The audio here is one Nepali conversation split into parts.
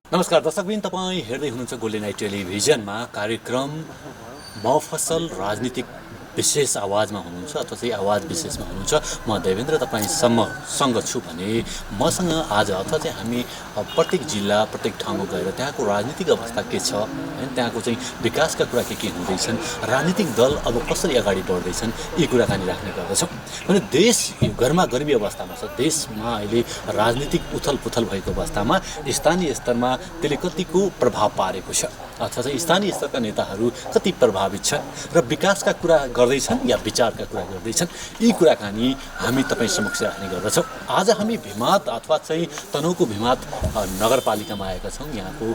नमस्कार दर्शकबिन, तपाईँ हेर्दै हुनुहुन्छ गोल्डन आई टेलिभिजनमा कार्यक्रम मफसल राजनीतिक विशेष आवाजमा हुनुहुन्छ अथवा चाहिँ आवाज विशेषमा हुनुहुन्छ। म देवेन्द्र तपाईँसँग छु भने मसँग आज अथवा चाहिँ हामी प्रत्येक जिल्ला प्रत्येक ठाउँमा गएर त्यहाँको राजनीतिक अवस्था के छ हैन, त्यहाँको चाहिँ विकासका कुरा के हुँदैछन्, राजनीतिक दल अब कसरी अगाडि बढ्दैछन्, यी कुराकानी राख्ने गर्दछौँ। भने देश गर्मा गर्मी अवस्थामा छ। देशमा अहिले राजनीतिक उथल पुथल भएको अवस्थामा स्थानीय स्तरमा त्यसले कतिको प्रभाव पारेको छ अथवा चाहिँ स्थानीय स्तरका नेताहरू कति प्रभावित छन् र विकासका कुरा गर्दैछन् या विचारका कुरा गर्दैछन्, यी कुराकानी हामी तपाईँ समक्ष राख्ने गर्दछौँ। आज हामी भिमाद अथवा चाहिँ तनहुँको भिमाद नगरपालिकामा आएका छौँ। यहाँको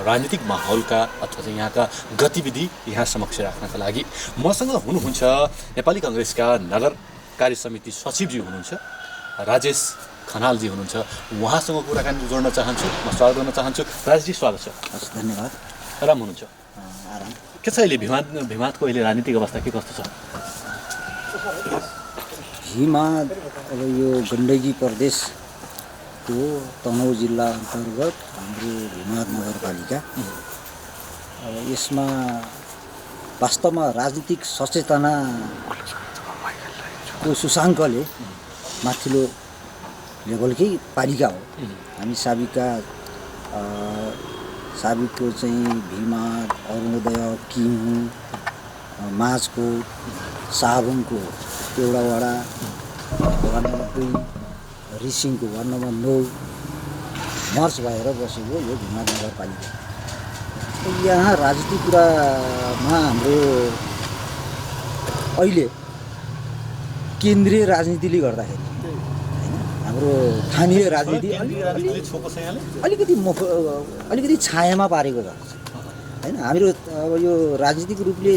राजनीतिक माहौलका अथवा चाहिँ यहाँका गतिविधि यहाँ समक्ष राख्नका लागि मसँग हुनुहुन्छ नेपाली काङ्ग्रेसका नगर कार्य समिति सचिवजी हुनुहुन्छ राजेश खनालजी हुनुहुन्छ। उहाँसँग कुराकानी जोड्न चाहन्छु, म स्वागत गर्न चाहन्छु। राजेशजी स्वागत छ। हस्, धन्यवाद। आराम हुनुहुन्छ? आराम। के छ अहिले भिमादको अहिले राजनीतिक अवस्था के कस्तो छ? भिमाद अब यो गण्डकी प्रदेशको तनहुँ जिल्ला अन्तर्गत हाम्रो भिमाद नगरपालिका। अब यसमा वास्तवमा राजनीतिक सचेतनाको सूचाङ्कले माथिल्लो लेभलकै पालिका हो। हामी साबिकको चाहिँ भिमाद, अरुणोदय, किमु, माझको, साबुङको एउटा वडा, वार्ड नम्बर 2, रिसिङको वार्ड नम्बर 9 मर्च भएर बसेको यो भिमाद नगरपालिका। यहाँ राजनीतिक कुरामा हाम्रो अहिले केन्द्रीय राजनीतिले गर्दाखेरि हाम्रो स्थानीय राजनीति अलिकति छायामा पारेको छ हैन। हाम्रो अब यो राजनीतिक रूपले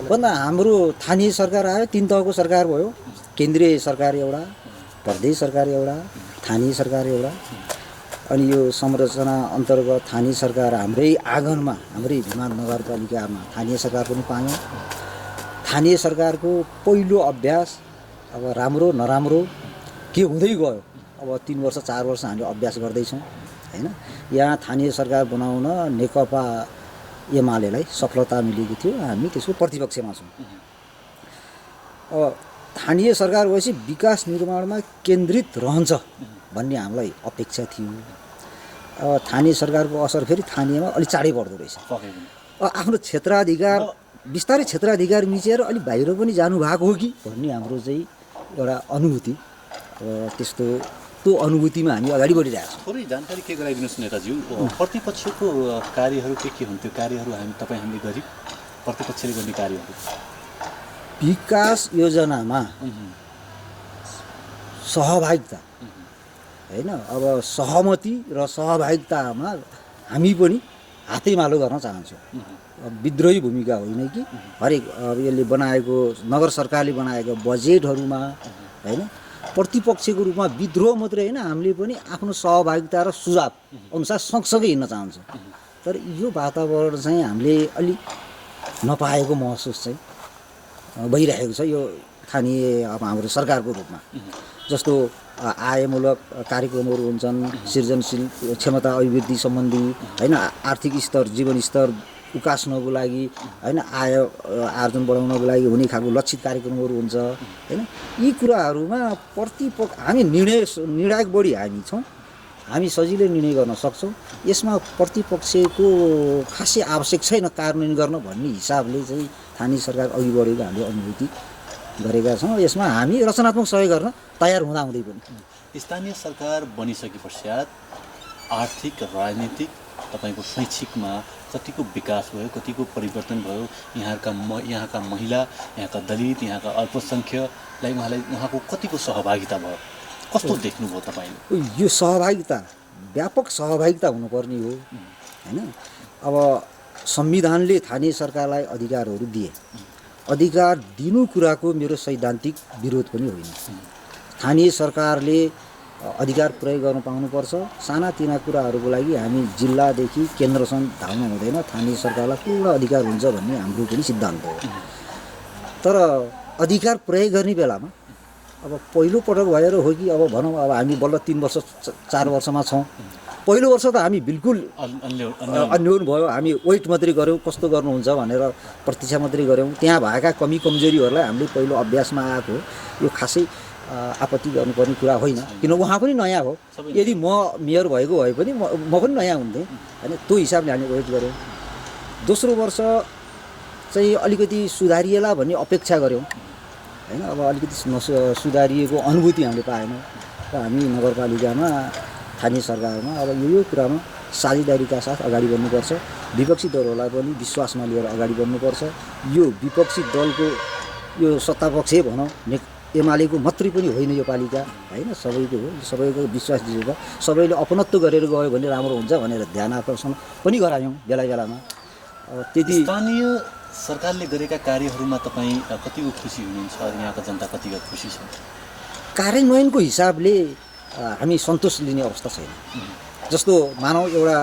भन्दा हाम्रो स्थानीय सरकार आयो, 3 तहको सरकार भयो। केन्द्रीय सरकार एउटा, प्रदेश सरकार एउटा, स्थानीय सरकार एउटा। अनि यो संरचना अन्तर्गत स्थानीय सरकार हाम्रै आँगनमा, हाम्रै भिमाद नगरपालिकामा स्थानीय सरकार पनि पायौँ। स्थानीय सरकारको पहिलो अभ्यास अब राम्रो नराम्रो के हुँदै गयो। अब 3 वर्ष 4 वर्ष हामीले अभ्यास गर्दैछौँ हैन। यहाँ स्थानीय सरकार बनाउन नेकपा एमालेलाई सफलता मिलेको थियो, हामी त्यसको प्रतिपक्षमा छौँ। अब स्थानीय सरकार भएपछि विकास निर्माणमा केन्द्रित रहन्छ भन्ने हामीलाई अपेक्षा थियो। अब स्थानीय सरकारको असर फेरि स्थानीयमा अलिक चाँडै बढ्दो रहेछ। आफ्नो क्षेत्राधिकार बिस्तारै क्षेत्राधिकार मिचेर अलिक बाहिर पनि जानुभएको हो कि भन्ने हाम्रो चाहिँ एउटा अनुभूति। त्यस्तो त्यो अनुभूतिमा हामी अगाडि बढिरहेको छौँ। थोरै जानकारी के गराइदिनुहोस् नेताज्यू, प्रतिपक्षको कार्यहरू के हुन्थ्यो? कार्यहरू हामीले गरी प्रतिपक्षले गर्ने कार्यहरू विकास योजनामा सहभागिता हैन। अब सहमति र सहभागितामा हामी पनि हातेमालो गर्न चाहन्छौँ। विद्रोही भूमिका होइन कि हरेक अब यसले बनाएको नगर सरकारले बनाएको बजेटहरूमा हैन प्रतिपक्षको रूपमा विद्रोह मात्रै होइन, हामीले पनि आफ्नो सहभागिता र सुझाव अनुसार सँगसँगै हिँड्न चाहन्छौँ। तर यो वातावरण चाहिँ हामीले अलिक नपाएको महसुस चाहिँ भइरहेको छ यो स्थानीय अब हाम्रो सरकारको रूपमा। जस्तो आयमूलक कार्यक्रमहरू हुन्छन्, सृजनशील क्षमता अभिवृद्धि सम्बन्धी हैन, आर्थिक स्तर जीवन स्तर उकास्नको लागि हैन, आय आर्जन बढाउनको लागि हुने खालको लक्षित कार्यक्रमहरू हुन्छ हैन। यी कुराहरूमा प्रतिपक्ष हामी निर्णायक बढी हामी छौँ, हामी सजिलै निर्णय गर्न सक्छौँ। यसमा प्रतिपक्षको खासै आवश्यक छैन कार्यान्वयन गर्न भन्ने हिसाबले चाहिँ स्थानीय सरकार अघि बढेको हामीले अनुभूति गरेका छौँ। यसमा हामी रचनात्मक सहयोग गर्न तयार हुँदाहुँदै पनि स्थानीय सरकार बनिसके पश्चात आर्थिक राजनीतिक तपाईँको शैक्षिकमा कतिको विकास भयो, कतिको परिवर्तन भयो? यहाँका महिला, यहाँका दलित, यहाँका अल्पसङ्ख्यकलाई उहाँको कतिको सहभागिता भयो? कस्तो देख्नुभयो तपाईँले? यो सहभागिता व्यापक सहभागिता हुनुपर्ने हो हैन। अब संविधानले स्थानीय सरकारलाई अधिकारहरू दिए। अधिकार दिनु कुराको मेरो सैद्धान्तिक विरोध पनि होइन। स्थानीय सरकारले अधिकार प्रयोग गर्न पाउनुपर्छ। सानातिना कुराहरूको लागि हामी जिल्लादेखि केन्द्रसम्म धाउनु हुँदैन, स्थानीय सरकारलाई पूर्ण अधिकार हुन्छ भन्ने हाम्रो पनि सिद्धान्त हो। तर अधिकार प्रयोग गर्ने बेलामा अब पहिलो पटक भएर हो कि अब भनौँ अब हामी बल्ल 3 वर्ष 4 वर्षमा छौँ पहिलो वर्ष त हामी बिल्कुल अन्य अन्योन भयो। हामी वेट मात्रै गऱ्यौँ कस्तो गर्नुहुन्छ भनेर प्रतीक्षा मात्रै गऱ्यौँ। त्यहाँ भएका कमी कमजोरीहरूलाई हामीले पहिलो अभ्यासमा आएको हो। यो खासै आपत्ति गर्नुपर्ने कुरा होइन, किन उहाँ पनि नयाँ हो। यदि म मेयर भएको भए पनि म पनि नयाँ हुन्थेँ होइन। त्यो हिसाबले हामीले वेट गऱ्यौँ। दोस्रो वर्ष चाहिँ अलिकति सुधारिएला भन्ने अपेक्षा गऱ्यौँ होइन। अब अलिकति सुधारिएको अनुभूति हामीले पाएनौँ र हामी नगरपालिकामा स्थानीय सरकारमा अब यो कुरामा साझेदारीका साथ अगाडि बढ्नुपर्छ। विपक्षी दलहरूलाई पनि विश्वासमा लिएर अगाडि बढ्नुपर्छ। यो विपक्षी दलको यो सत्तापक्ष भनौँ एमालेको मात्रै पनि होइन यो पालिका होइन, सबैको हो। सबैको विश्वास दिएर सबैले अपनत्व गरेर गयो भने राम्रो हुन्छ भनेर ध्यान आकर्षण पनि गरायौँ बेला बेलामा। त्यति स्थानीय सरकारले गरेका कार्यहरूमा तपाईँ कतिको खुसी हुनुहुन्छ? यहाँको जनता कतिको खुसी छ? कार्यान्वयनको हिसाबले हामी सन्तोष लिने अवस्था छैन। जस्तो मानौ एउटा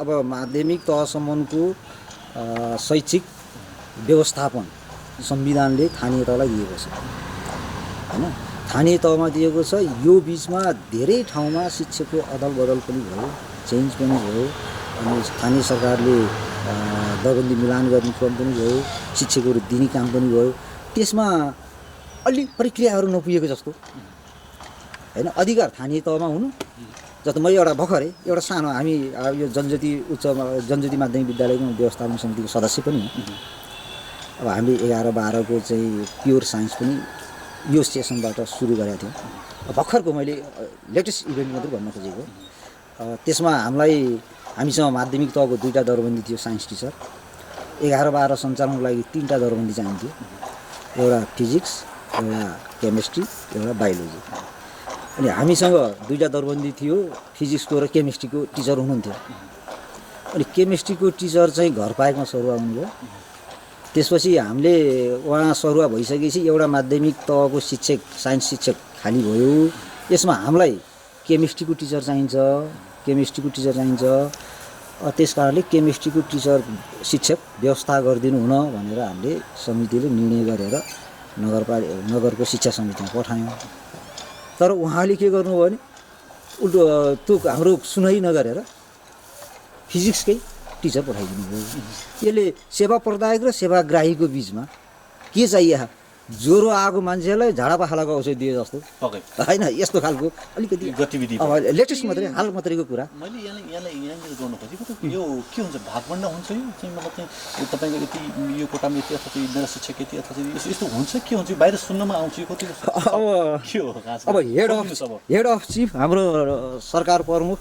अब माध्यमिक तहसम्मको शैक्षिक व्यवस्थापन संविधानले स्थानीय तहलाई दिएको छ होइन। स्थानीय तहमा दिएको छ। यो बिचमा धेरै ठाउँमा शिक्षकको अदल बदल पनि भयो, चेन्ज पनि भयो। अनि स्थानीय सरकारले दरबन्दी मिलान गर्ने क्रम पनि भयो, शिक्षकहरू दिने काम पनि भयो। त्यसमा अलि प्रक्रियाहरू नपुगेको जस्तो होइन। अधिकार स्थानीय तहमा हुनु जस्तो मैले एउटा भर्खरै एउटा सानो हामी यो जनज्योति माध्यमिक विद्यालयको व्यवस्थापन समितिको सदस्य पनि हुँ। अब हामीले 11-12को चाहिँ प्योर साइन्स पनि यो सेसनबाट सुरु गरेका थियौँ। भर्खरको मैले लेटेस्ट इभेन्ट मात्रै भन्न खोजेको। त्यसमा हामीसँग माध्यमिक तहको 2टा दरबन्दी थियो साइन्स टिचर। 11-12 सञ्चालनको लागि 3टा दरबन्दी चाहिन्थ्यो, एउटा फिजिक्स, एउटा केमिस्ट्री, एउटा बायोलोजी। अनि हामीसँग 2टा दरबन्दी थियो, फिजिक्सको र केमिस्ट्रीको टिचर हुनुहुन्थ्यो। अनि केमिस्ट्रीको टिचर चाहिँ घर पाएकमा सरुवा हुनुभयो। त्यसपछि हामीले उहाँ सरुवा भइसकेपछि एउटा माध्यमिक तहको शिक्षक साइन्स शिक्षक खाली भयो। यसमा हामीलाई केमिस्ट्रीको टिचर चाहिन्छ। त्यस कारणले केमिस्ट्रीको टिचर शिक्षक व्यवस्था गरिदिनु हुन भनेर हामीले समितिले निर्णय गरेर नगरको शिक्षा समितिमा पठायौँ। तर उहाँले के गर्नुभयो भने उल्टो त्यो हाम्रो सुनाइ नगरेर फिजिक्सकै टिचर पठाइदिनु भयो। यसले सेवा प्रदायक र सेवाग्राहीको बिचमा के चाहियो? ज्वरो आएको मान्छेलाई झाडापाखालाको औषधि दिए जस्तो होइन, यस्तो खालको अलिकति गतिविधि। अब लेटेस्ट मात्रै हाल मात्रैको कुरा मैले यहाँनिर गर्नु खोजेको त यो के हुन्छ? भागभण्डा हुन्छ यो चाहिँ? मतलब चाहिँ तपाईँको यति यो कोटामा यति अथवा चाहिँ मेरा शिक्षक यति अथवा चाहिँ यस्तो हुन्छ के हुन्छ? बाहिर सुन्नमा आउँछ यो कति? अब हेड अफ चिफ हाम्रो सरकार प्रमुख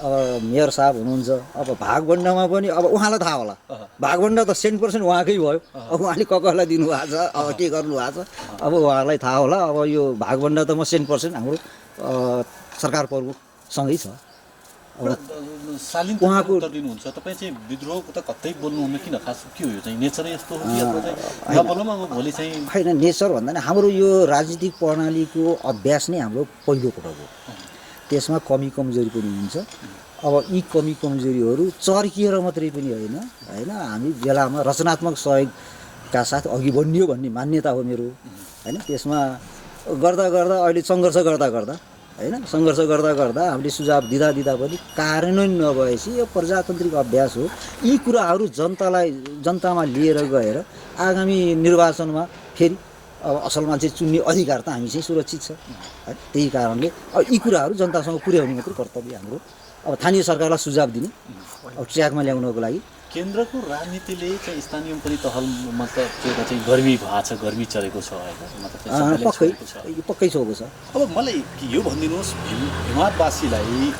मेयर साहब हुनुहुन्छ। अब भागभण्डामा पनि अब उहाँलाई थाहा होला। भागभण्डा त 100% उहाँकै भयो। अब उहाँले कसलाई दिनुभएको छ, अब के गर्नुभएको छ, अब उहाँलाई थाहा होला। अब यो भागभण्डा त म 100% हाम्रो सरकार प्रमुखसँगै छ। उहाँको उत्तर दिनुहुन्छ। तपाईँ चाहिँ विद्रोहको त कतै बोल्नुहुन्न किन? खास के हो यो चाहिँ? नेचरै यस्तो हो कि अथवा चाहिँ नबोलौँ अब भोलि चाहिँ? होइन, नेचर भन्दा नि हाम्रो यो राजनीतिक प्रणालीको अभ्यास नै हाम्रो पहिलो पटक हो। त्यसमा कमी कमजोरी पनि हुन्छ। अब यी कमी कमजोरीहरू चर्किएर मात्रै पनि होइन हामी बेलामा रचनात्मक सहयोगका साथ अघि बढ्नियो भन्ने मान्यता हो मेरो होइन। त्यसमा गर्दा अहिले सङ्घर्ष गर्दा हामीले सुझाव दिँदा पनि कार्यान्वयन नभएपछि यो प्रजातान्त्रिक अभ्यास हो। यी कुराहरू जनतामा लिएर गएर आगामी निर्वाचनमा फेरि अब असल मान्छे चुन्ने अधिकार त हामी चाहिँ सुरक्षित छ। त्यही कारणले अब यी कुराहरू जनतासँग पुर्याउने मात्रै कर्तव्य हाम्रो। अब स्थानीय सरकारलाई सुझाव दिने, अब ट्र्याकमा ल्याउनको लागि केन्द्रको राजनीतिले चाहिँ स्थानीय पनि तहलमा त चाहिँ गर्मी भएको छ, गर्मी चलेको छ होइन? पक्कै छोएको छ। अब मलाई यो भनिदिनुहोस्, हिमालवासीलाई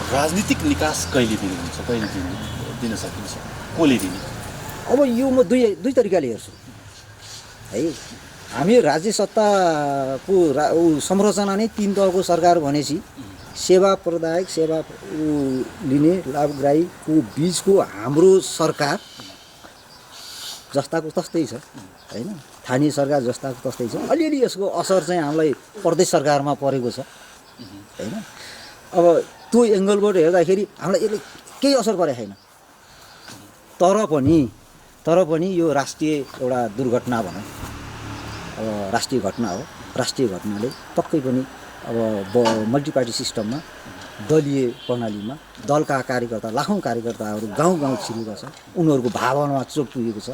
राजनीतिक निकास कहिले दिनुहुन्छ? कहिले दिन सकिन्छ? कसले दिने? अब यो म दुई तरिकाले हेर्छु है। हामी राज्य सत्ताको संरचना नै 3 तहको सरकार भनेपछि सेवा प्रदायक सेवा लिने लाभग्राहीको बिचको हाम्रो सरकार जस्ताको तस्तै छ होइन। स्थानीय सरकार जस्ताको तस्तै छ। अलिअलि यसको असर चाहिँ हामीलाई प्रदेश सरकारमा परेको छ होइन। अब त्यो एङ्गलबाट हेर्दाखेरि हामीलाई यसले केही असर परेको छैन। तर पनि यो राष्ट्रिय एउटा दुर्घटना भनौँ, अब राष्ट्रिय घटना हो। राष्ट्रिय घटनाले पक्कै पनि अब मल्टिपार्टी सिस्टममा दलीय प्रणालीमा दलका कार्यकर्ता लाखौँ कार्यकर्ताहरू गाउँ गाउँ छिरेका छन्। उनीहरूको भावनामा चोट पुगेको छ।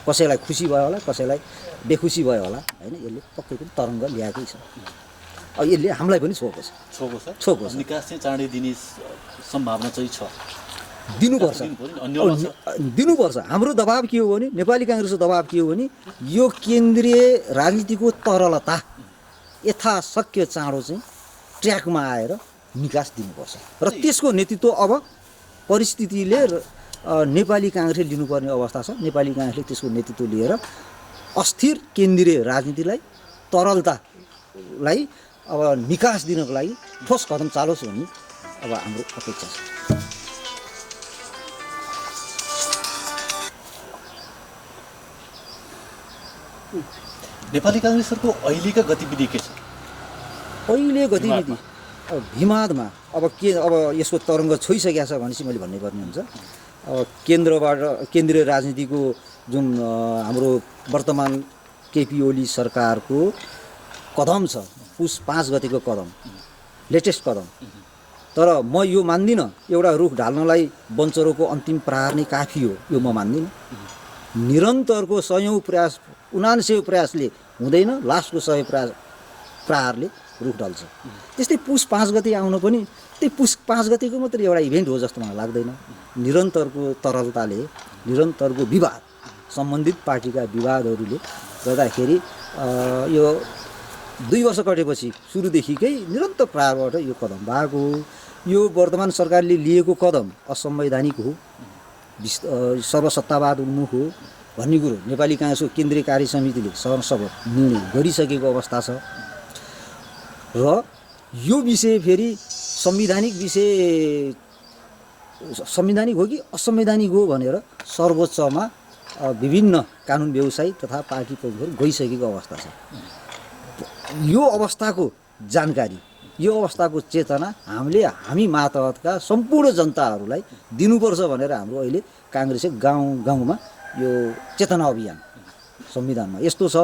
कसैलाई खुसी भयो होला, कसैलाई बेखुसी भयो होला होइन। यसले पक्कै पनि तरङ्ग ल्याएकै छ। अब यसले हामीलाई पनि छोएको छ। निकास चाहिँ चाँडै दिने सम्भावना चाहिँ छ। दिनुपर्छ। हाम्रो दबाब के हो भने, नेपाली काङ्ग्रेसको दबाब के हो भने, यो केन्द्रीय राजनीतिको तरलता यथाशक्य चाँडो चाहिँ ट्र्याकमा आएर निकास दिनुपर्छ र त्यसको नेतृत्व अब परिस्थितिले नेपाली काङ्ग्रेसले लिनुपर्ने अवस्था छ। नेपाली काङ्ग्रेसले त्यसको नेतृत्व लिएर अस्थिर केन्द्रीय राजनीतिलाई, तरलतालाई अब निकास दिनको लागि ठोस कदम चालोस् भन्ने अब हाम्रो अपेक्षा छ। नेपाली काङ्ग्रेसहरूको अहिलेका गतिविधि के छ? अहिले गतिविधि अब भिमादमा अब यसको तरङ्ग छोइसकेको छ भनेपछि मैले भन्नुपर्ने हुन्छ। केन्द्रीय राजनीतिको जुन हाम्रो वर्तमान केपी ओली सरकारको कदम छ, पुस 5 गतिको कदम, लेटेस्ट कदम। तर म यो मान्दिनँ एउटा रुख ढाल्नलाई बन्चरोको अन्तिम प्रहार नै काफी हो, यो म मान्दिनँ। निरन्तरको 100औँ प्रयास, 79 प्रयासले हुँदैन, लास्टको 100 प्रहारले रुख ढल्छ। त्यस्तै पुस 5 गते आउन पनि त्यही पुस 5 गतेको मात्रै एउटा इभेन्ट हो जस्तो मलाई लाग्दैन। निरन्तरको तरलताले, निरन्तरको विवाद, सम्बन्धित पार्टीका विवादहरूले गर्दाखेरि यो 2 वर्ष कटेपछि सुरुदेखिकै निरन्तर प्रहारबाट यो कदम भएको हो। यो वर्तमान सरकारले लिएको कदम असंवैधानिक हो, सर्वसत्तावाद उन्मुख हो भन्ने कुरो नेपाली काङ्ग्रेसको केन्द्रीय कार्य समितिले सर्वसम्म निर्णय गरिसकेको अवस्था छ। र यो विषय फेरि संवैधानिक हो कि असंवैधानिक हो भनेर सर्वोच्चमा विभिन्न कानुन व्यवसायी तथा पार्टी प्रमुखहरू गइसकेको अवस्था छ। यो अवस्थाको जानकारी, यो अवस्थाको चेतना हामी मातहतका सम्पूर्ण जनताहरूलाई दिनुपर्छ भनेर हाम्रो अहिले काङ्ग्रेसले गाउँ गाउँमा यो चेतना अभियान संविधानमा यस्तो छ।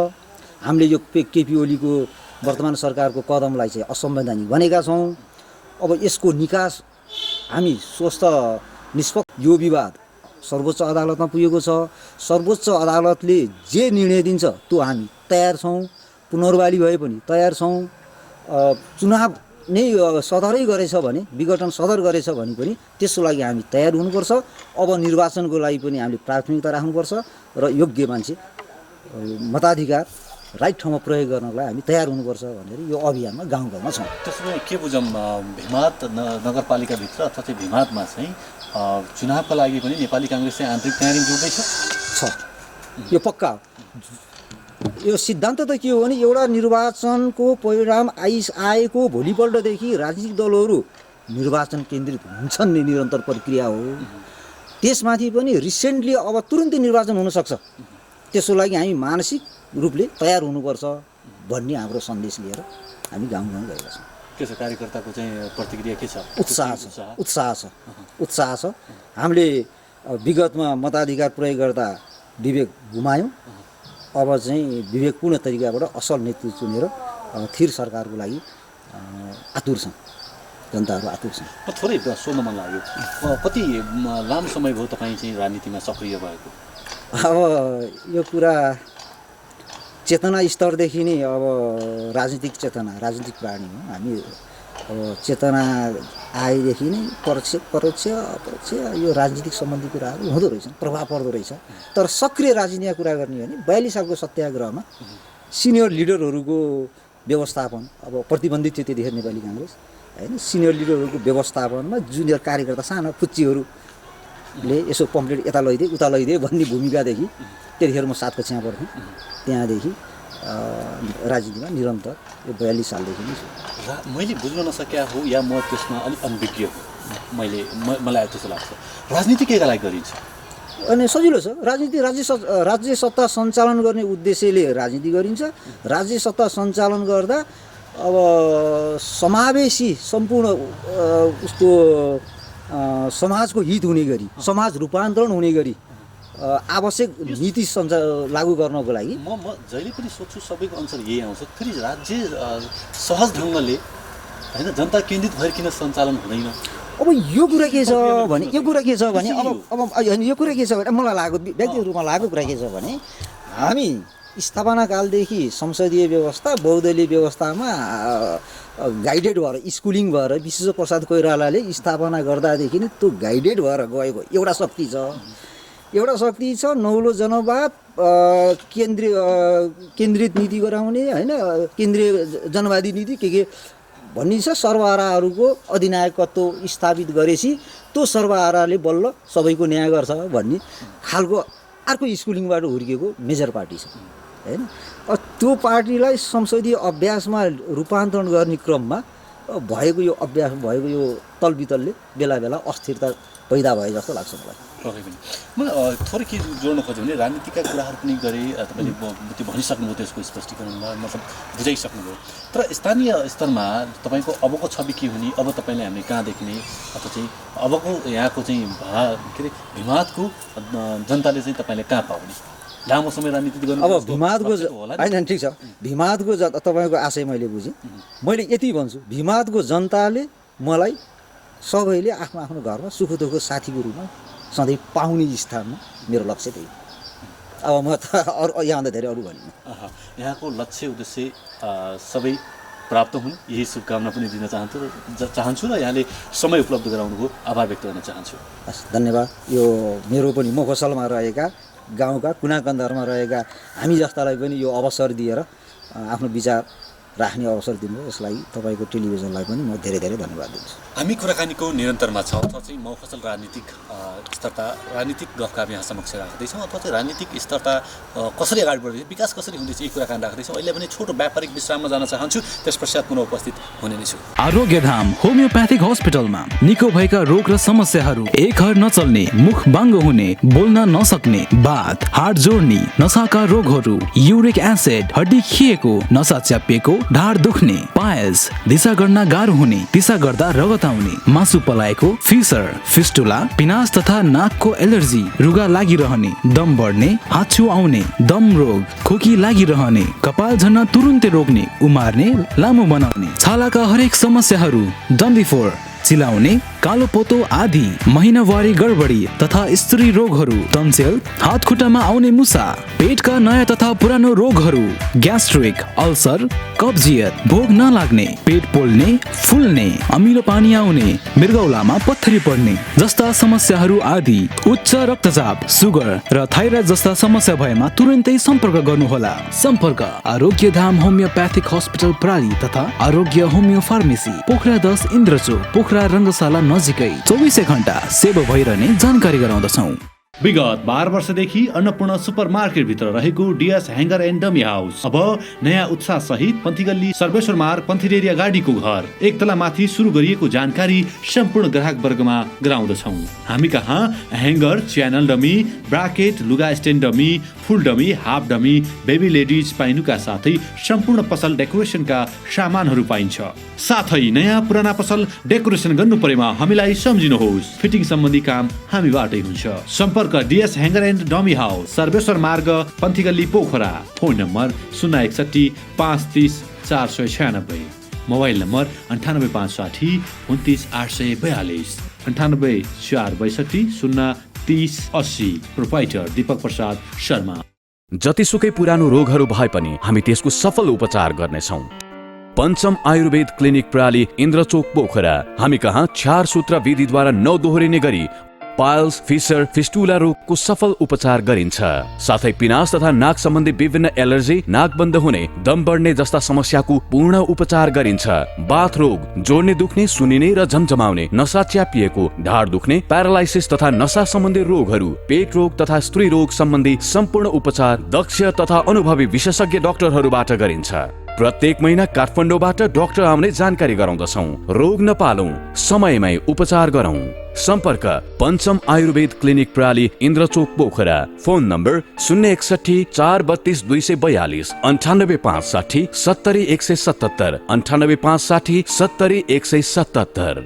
हामीले यो केपी ओलीको वर्तमान सरकारको कदमलाई चाहिँ असंवैधानिक भनेका छौँ। अब यसको निकास हामी स्वस्थ निष्पक्ष, यो विवाद सर्वोच्च अदालतमा पुगेको छ। सर्वोच्च अदालतले जे निर्णय दिन्छ त्यो हामी तयार छौँ। पुनर्वाली भए पनि तयार छौँ। चुनाव नै सदरै गरेछ भने, विघटन सदर गरेछ भने पनि त्यसको लागि हामी तयार हुनुपर्छ। अब निर्वाचनको लागि पनि हामीले प्राथमिकता राख्नुपर्छ र योग्य मान्छे मताधिकार राइट ठाउँमा प्रयोग गर्नको लागि हामी तयार हुनुपर्छ भनेर यो अभियानमा गाउँ गाउँमा छौँ। त्यसो भए के बुझौँ, भिमाद नगरपालिकाभित्र अथवा चाहिँ भिमादमा चाहिँ चुनावका लागि पनि नेपाली काङ्ग्रेस चाहिँ आन्तरिक तयारी जोड्दैछ? यो पक्का हो। यो सिद्धान्त त के हो भने, एउटा निर्वाचनको परिणाम आएको भोलिपल्टदेखि राजनीतिक दलहरू निर्वाचन केन्द्रित हुन्छन् नि, निरन्तर प्रक्रिया हो। त्यसमाथि पनि रिसेन्टली अब तुरुन्तै निर्वाचन हुनसक्छ। त्यसको लागि हामी मानसिक रूपले तयार हुनुपर्छ भन्ने हाम्रो सन्देश लिएर हामी गाउँ गाउँ गएका छौँ। के छ कार्यकर्ताको चाहिँ प्रतिक्रिया के छ? उत्साह छ। हामीले विगतमा मताधिकार प्रयोग गर्दा विवेक गुमायौँ। अब चाहिँ विवेकपूर्ण तरिकाबाट असल नेतृत्व चुनेर स्थिर सरकारको लागि आतुर छन्, जनताहरू आतुर छन्। थोरै सोध्न मन लाग्यो, कति लामो समय भयो तपाईँ चाहिँ राजनीतिमा सक्रिय भएको? अब यो कुरा चेतना स्तरदेखि नै, अब राजनीतिक प्राणी हो हामी। अब चेतना आएदेखि नै परोक्ष यो राजनीतिक सम्बन्धी कुराहरू हुँदो रहेछ, प्रभाव पर्दो रहेछ। तर सक्रिय राजनीतिका कुरा गर्ने हो भने 42 सालको सत्याग्रहमा सिनियर लिडरहरूको व्यवस्थापन, अब प्रतिबन्धित थियो त्यतिखेर नेपाली काङ्ग्रेस होइन। सिनियर लिडरहरूको व्यवस्थापनमा जुनियर कार्यकर्ता साना पुच्चीहरूले यसो पम्पलेट यता लैदिए उता लैदिए भन्ने भूमिकादेखि त्यतिखेर म 7 कक्षामा पढ्थेँ। त्यहाँदेखि राजनीतिमा निरन्तर यो 42 सालदेखि नै छु। मैले बुझ्न नसकेका हो या म त्यसमा अलिक अनभिज्ञ हो, मलाई त्यस्तो लाग्छ। राजनीति केका लागि गरिन्छ? अनि सजिलो छ। राजनीति राज्य सत्ता सञ्चालन गर्ने उद्देश्यले राजनीति गरिन्छ। राज्य सत्ता सञ्चालन गर्दा अब समावेशी सम्पूर्ण उसको समाजको हित हुने गरी, समाज रूपान्तरण हुने गरी आवश्यक नीति लागू गर्नको लागि म जहिले पनि सोध्छु सबैको अनुसार यही आउँछ। फेरि राज्य सहज ढङ्गले होइन जनता केन्द्रित भएर किन सञ्चालन हुँदैन? अब यो कुरा के छ भने यो कुरा के छ भने मलाई लागेको व्यक्तिगत रूपमा लागेको कुरा के छ भने हामी स्थापना कालदेखि संसदीय व्यवस्था बहुदलीय व्यवस्थामा गाइडेड भएर स्कुलिङ भएर विश्व प्रसाद कोइरालाले स्थापना गर्दादेखि नै त्यो गाइडेड भएर गएको एउटा शक्ति छ नौलो जनवाद केन्द्रित नीति गराउने होइन केन्द्रीय जनवादी नीति के भन्ने छ सर्वहाराहरूको अधिनायकत्व स्थापित गरेपछि त्यो सर्वहाराले बल्ल सबैको न्याय गर्छ भन्ने खालको अर्को स्कुलिङबाट हुर्किएको मेजर पार्टी छ होइन त्यो पार्टीलाई संसदीय अभ्यासमा रूपान्तरण गर्ने क्रममा भएको यो तलबितलले बेला बेला अस्थिरता पैदा भए जस्तो लाग्छ मलाई। मलाई थोरै के जोड्न खोज्यो भने राजनीतिका कुराहरू पनि गरे तपाईँले त्यो भनिसक्नुभयो त्यसको स्पष्टीकरणमा मतलब बुझाइसक्नुभयो तर स्थानीय स्तरमा तपाईँको अबको छवि के हुने अब तपाईँले हामीले कहाँ देख्ने अथवा चाहिँ अबको यहाँको चाहिँ के अरे भिमादको जनताले चाहिँ तपाईँले कहाँ पाउने लामो समय राजनीति गर्नु अब भिमादको होइन ठिक छ भिमादको तपाईँको आशय मैले बुझेँ मैले यति भन्छु भिमादको जनताले मलाई सबैले आफ्नो आफ्नो घरमा सुख दुःख साथीको रूपमा सधैँ पाउने स्थानमा मेरो लक्ष्य त्यही अब म त अरू यहाँभन्दा धेरै अरू भन्नु यहाँको लक्ष्य उद्देश्य सबै प्राप्त हुन् यही शुभकामना पनि दिन चाहन्छु र यहाँले समय उपलब्ध गराउनुको आभार व्यक्त गर्न चाहन्छु। हस् धन्यवाद। यो मेरो पनि मफसलमा रहेका गाउँका कुना कन्दरमा रहेका हामी जस्तालाई पनि यो अवसर दिएर आफ्नो विचार राख्ने अवसर दिनुभयो यसलाई तपाईँको टेलिभिजनलाई पनि म धेरै धेरै धन्यवाद दिन्छु। हामी कुराकानीको निरन्तरमा छौँ अथवा चाहिँ मफसल राजनीतिक स्तरता राजनीतिक गफका हामी यहाँ समक्ष राख्दैछौँ अथवा चाहिँ राजनीतिक स्तरता कसरी अगाडि बढ्दैछ विकास कसरी हुँदैछ यी कुराकानी राख्दैछौँ। अहिले पनि छोटो व्यापारिक विश्राममा जान चाहन्छु त्यस पश्चात पुनः उपस्थित हुने नै छु। आरोग्यधाम होमियोप्याथिक हस्पिटलमा निको भएका रोग र समस्याहरू एक हर नचल्ने मुख बाङ्गो हुने बोल्न नसक्ने बात हाड जोड्ने नसाका रोगहरू युरिक एसिड हड्डी खिएको नसा च्यापिएको ढाड दुख्ने पायल्स दिशा गर्न गाह्रो हुने दिशा गर्दा रगत आउने मासु पलाएको फिसर फिस्टुला पिनास तथा नाकको एलर्जी रुगा लागिरहने दम बढ्ने हाच्छु आउने दम रोग खोकी लागिरहने कपाल झन्न तुरुन्तै रोक्ने उमार्ने लामो बनाउने छालाका हरेक समस्याहरू डन्डीफोर चिलाउने कालो पोतो आदि महिनावारी गडबडी तथा स्त्री रोगहरू टन्सिल हात खुट्टामा आउने मुसा पेटका नयाँ तथा पुरानो रोगहरू ग्यास्ट्रिक अल्सर कब्जियत भोक नलाग्ने पेट पोल्ने फुल्ने अमिलो पानी आउने मृगौलामा पत्थरी पर्ने जस्ता समस्याहरू आदि उच्च रक्तचाप सुगर र थाइरोइड जस्ता समस्या भएमा तुरन्तै सम्पर्क गर्नुहोला। सम्पर्क आरोग्यधाम होमियोप्याथिक हस्पिटल प्राली तथा आरोग्य होमियो फार्मेसी पोखरा 10 इन्द्रचोक पोखरा रङ्गशाला नजिकै 24 घण्टा सेवा भइरहने जानकारी गराउँदछौँ। विगत 12 वर्षदेखि अन्नपूर्ण सुपर मार्केट भित्र रहेको DS hanger and dummy house अब नयाँ उत्साह सहित पन्थीगल्ली सर्वेश्वर मार्ग पन्थीरेरिया गाडीको घर एक तला माथि सुरु गरिएको जानकारी सम्पूर्ण ग्राहक वर्गमा गराउँदछौँ। हामी कहाँ ह्याङ्गर च्यानल डमी ब्राकेट लुगा stand dummy full dummy half dummy baby ladies पाइनुका साथै सम्पूर्ण पसल डेकोरेसनका सामानहरू पाइन्छ। साथै नयाँ पुराना पसल डेकोरेसन गर्नु परेमा हामीलाई सम्झिनुहोस्। फिटिङ सम्बन्धी काम हामीबाटै हुन्छ। सम्पर्क DS hanger and dummy house Sarveshwar Marg Panthigalli Pokhara. Phone number 061 530 496 mobile number 98560 29 842 98 462 030 80 proprietor Deepak Prasad Sharma. जतिसुकै पुरानो रोगहरू भए पनि हामी त्यसको सफल उपचार गर्नेछौँ। पञ्चम आयुर्वेद क्लिनिक प्राली इन्द्रचोक पोखरा। हामी कहाँ 4 सूत्र विधिद्वारा नदोहोरिने गरी पाइल्स फिसर फिस्टुला रोगको सफल उपचार गरिन्छ। साथै पिनास तथा नाक सम्बन्धी विभिन्न एलर्जी नाक बन्द हुने दम बढ्ने जस्ता समस्याको पूर्ण उपचार गरिन्छ। बाथ रोग जोड्ने दुख्ने सुनिने र झमझमाउने नसा च्यापिएको ढाड दुख्ने प्यारालाइसिस तथा नसा सम्बन्धी रोगहरू पेट रोग तथा स्त्री रोग सम्बन्धी सम्पूर्ण उपचार दक्ष तथा अनुभवी विशेषज्ञ डाक्टरहरूबाट गरिन्छ। प्रत्येक महिना काठमाडौँबाट डाक्टर आउने जानकारी गराउँदछौँ। रोग नपालौं समयमै उपचार गरौं। सम्पर्क पञ्चम आयुर्वेद क्लिनिक प्राली इन्द्रचोक पोखरा। Phone number 061 432 242 98 560 70 177 98 560 70 177।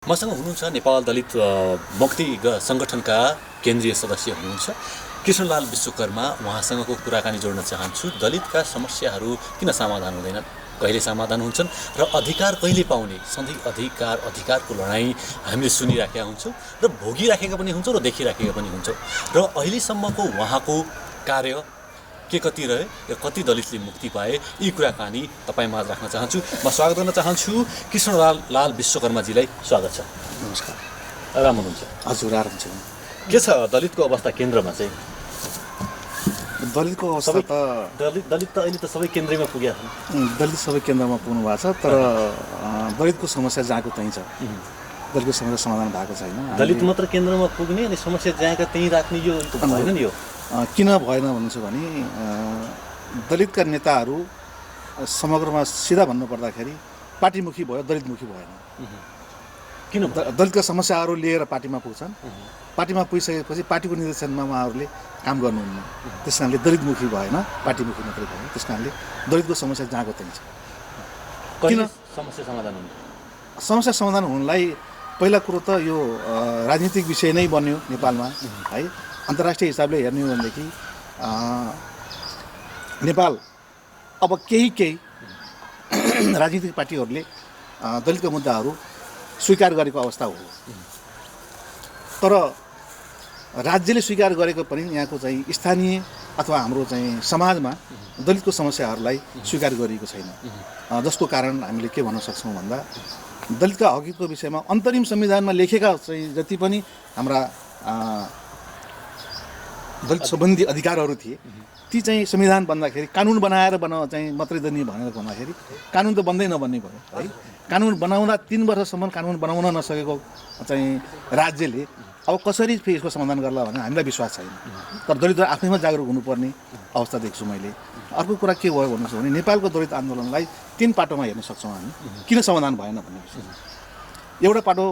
मसँग हुनुहुन्छ नेपाल दलित मुक्ति सङ्गठनका केन्द्रीय सदस्य हुनुहुन्छ कृष्णलाल विश्वकर्मा। उहाँसँगको कुराकानी जोड्न चाहन्छु। दलितका समस्याहरू किन समाधान हुँदैनन्, कहिले समाधान हुन्छन् र अधिकार कहिले पाउने, सधैँ अधिकारको लडाइँ हामीले सुनिराखेका हुन्छौँ र भोगिराखेका पनि हुन्छौँ र देखिराखेका पनि हुन्छौँ। र अहिलेसम्मको उहाँको कार्य के कति रहे र कति दलितले मुक्ति पाए, यी कुराकानी तपाईँमा राख्न चाहन्छु। म स्वागत गर्न चाहन्छु कृष्णलाल विश्वकर्माजीलाई। स्वागत छ। नमस्कार। आराम हुनुहुन्छ? हजुर, आराम छु। के छ दलितको अवस्था केन्द्रमा चाहिँ? दलितको अवस्था त दलित त अहिले त सबै केन्द्रमा पुगेका छन्। दलित सबै केन्द्रमा पुग्नु भएको छ, तर दलितको समस्या जहाँको त्यहीँ छ। दलितको समस्या समाधान भएको छैन। दलित मात्र केन्द्रमा पुग्ने अनि समस्या जहाँका त्यहीँ राख्ने यो भएन नि। यो किन भएन भन्नुहुन्छ भने दलितका नेताहरू समग्रमा सिधा भन्नुपर्दाखेरि पार्टीमुखी भयो, दलितमुखी भएन। किन? दलितका समस्याहरू लिएर पार्टीमा पुग्छन्। पार्टीमा पुगिसकेपछि पार्टीको निर्देशनमा उहाँहरूले काम गर्नुहुन्न। त्यस कारणले दलितमुखी भएन, पार्टीमुखी मात्रै भयो। त्यस कारणले दलितको समस्या जहाँको त्यहीँ छ। किन समस्या समाधान हुनु? समस्या समाधान हुनलाई पहिला कुरो त यो राजनीतिक विषय नै बन्यो नेपालमा है। अन्तर्राष्ट्रिय हिसाबले हेर्ने हो भनेदेखि नेपाल अब केही राजनीतिक पार्टीहरूले दलितका मुद्दाहरू स्वीकार गरेको अवस्था हो। तर राज्यले स्वीकार गरेको पनि यहाँको चाहिँ स्थानीय अथवा हाम्रो चाहिँ समाजमा दलितको समस्याहरूलाई स्वीकार गरिएको छैन। जसको कारण हामीले के भन्न सक्छौँ भन्दा दलितका हकको विषयमा अन्तरिम संविधानमा लेखेका चाहिँ जति पनि हाम्रा दलित सम्बन्धी अधिकारहरू थिए ती चाहिँ संविधान बन्दाखेरि कानुन बनाएर चाहिँ मात्रै दिने भनेर भन्दाखेरि कानुन त बन्दै नबन्ने भयो है। कानुन बनाउँदा 3 वर्षसम्म कानुन बनाउन नसकेको चाहिँ राज्यले अब कसरी फेरि यसको समाधान गर्ला भने हामीलाई विश्वास छैन। तर दलितहरू आफैमा जागरुक हुनुपर्ने अवस्था देख्छु मैले। अर्को कुरा के भयो भन्नुहोस् भने नेपालको दलित आन्दोलनलाई 3 पाटोमा हेर्न सक्छौँ हामी, किन समाधान भएन भन्ने विषय। एउटा पाटो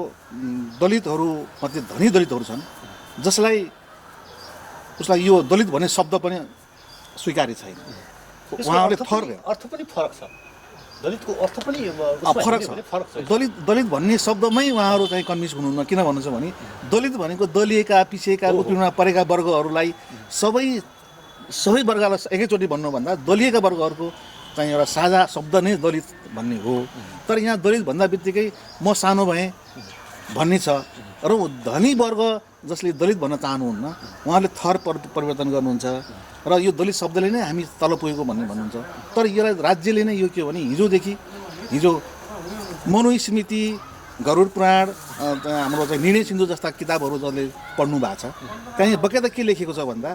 दलितहरू मध्ये धनी दलितहरू छन् जसलाई यो दलित भन्ने शब्द पनि स्वीकार्य छैन। उहाँहरूले अर्थ पनि फरक छ। दलितको अर्थ पनि फरक छ। दलित भन्ने शब्दमै उहाँहरू चाहिँ कन्भिन्स हुनुहुन्न। किन भन्नुहुन्छ भने दलित भनेको दलिएका पिछेका उत्पीडनमा परेका वर्गहरूलाई सबै वर्गलाई एकैचोटि भन्नुभन्दा दलिएका वर्गहरूको चाहिँ एउटा साझा शब्द नै दलित भन्ने हो। तर यहाँ दलित भन्दा बित्तिकै म सानो भएँ भन्ने छ र धनी वर्ग जसले दलित भन्न चाहनुहुन्न उहाँले थर परिवर्तन गर्नुहुन्छ र यो दलित शब्दले नै हामी तल पुगेको भन्नुहुन्छ। तर यसलाई राज्यले नै यो के हो भने हिजो मनुस्मृति, गरुड पुराण, हाम्रो चाहिँ निर्णय सिन्धु जस्ता किताबहरू जसले पढ्नु भएको छ त्यहाँ बकाइदा के लेखेको छ भन्दा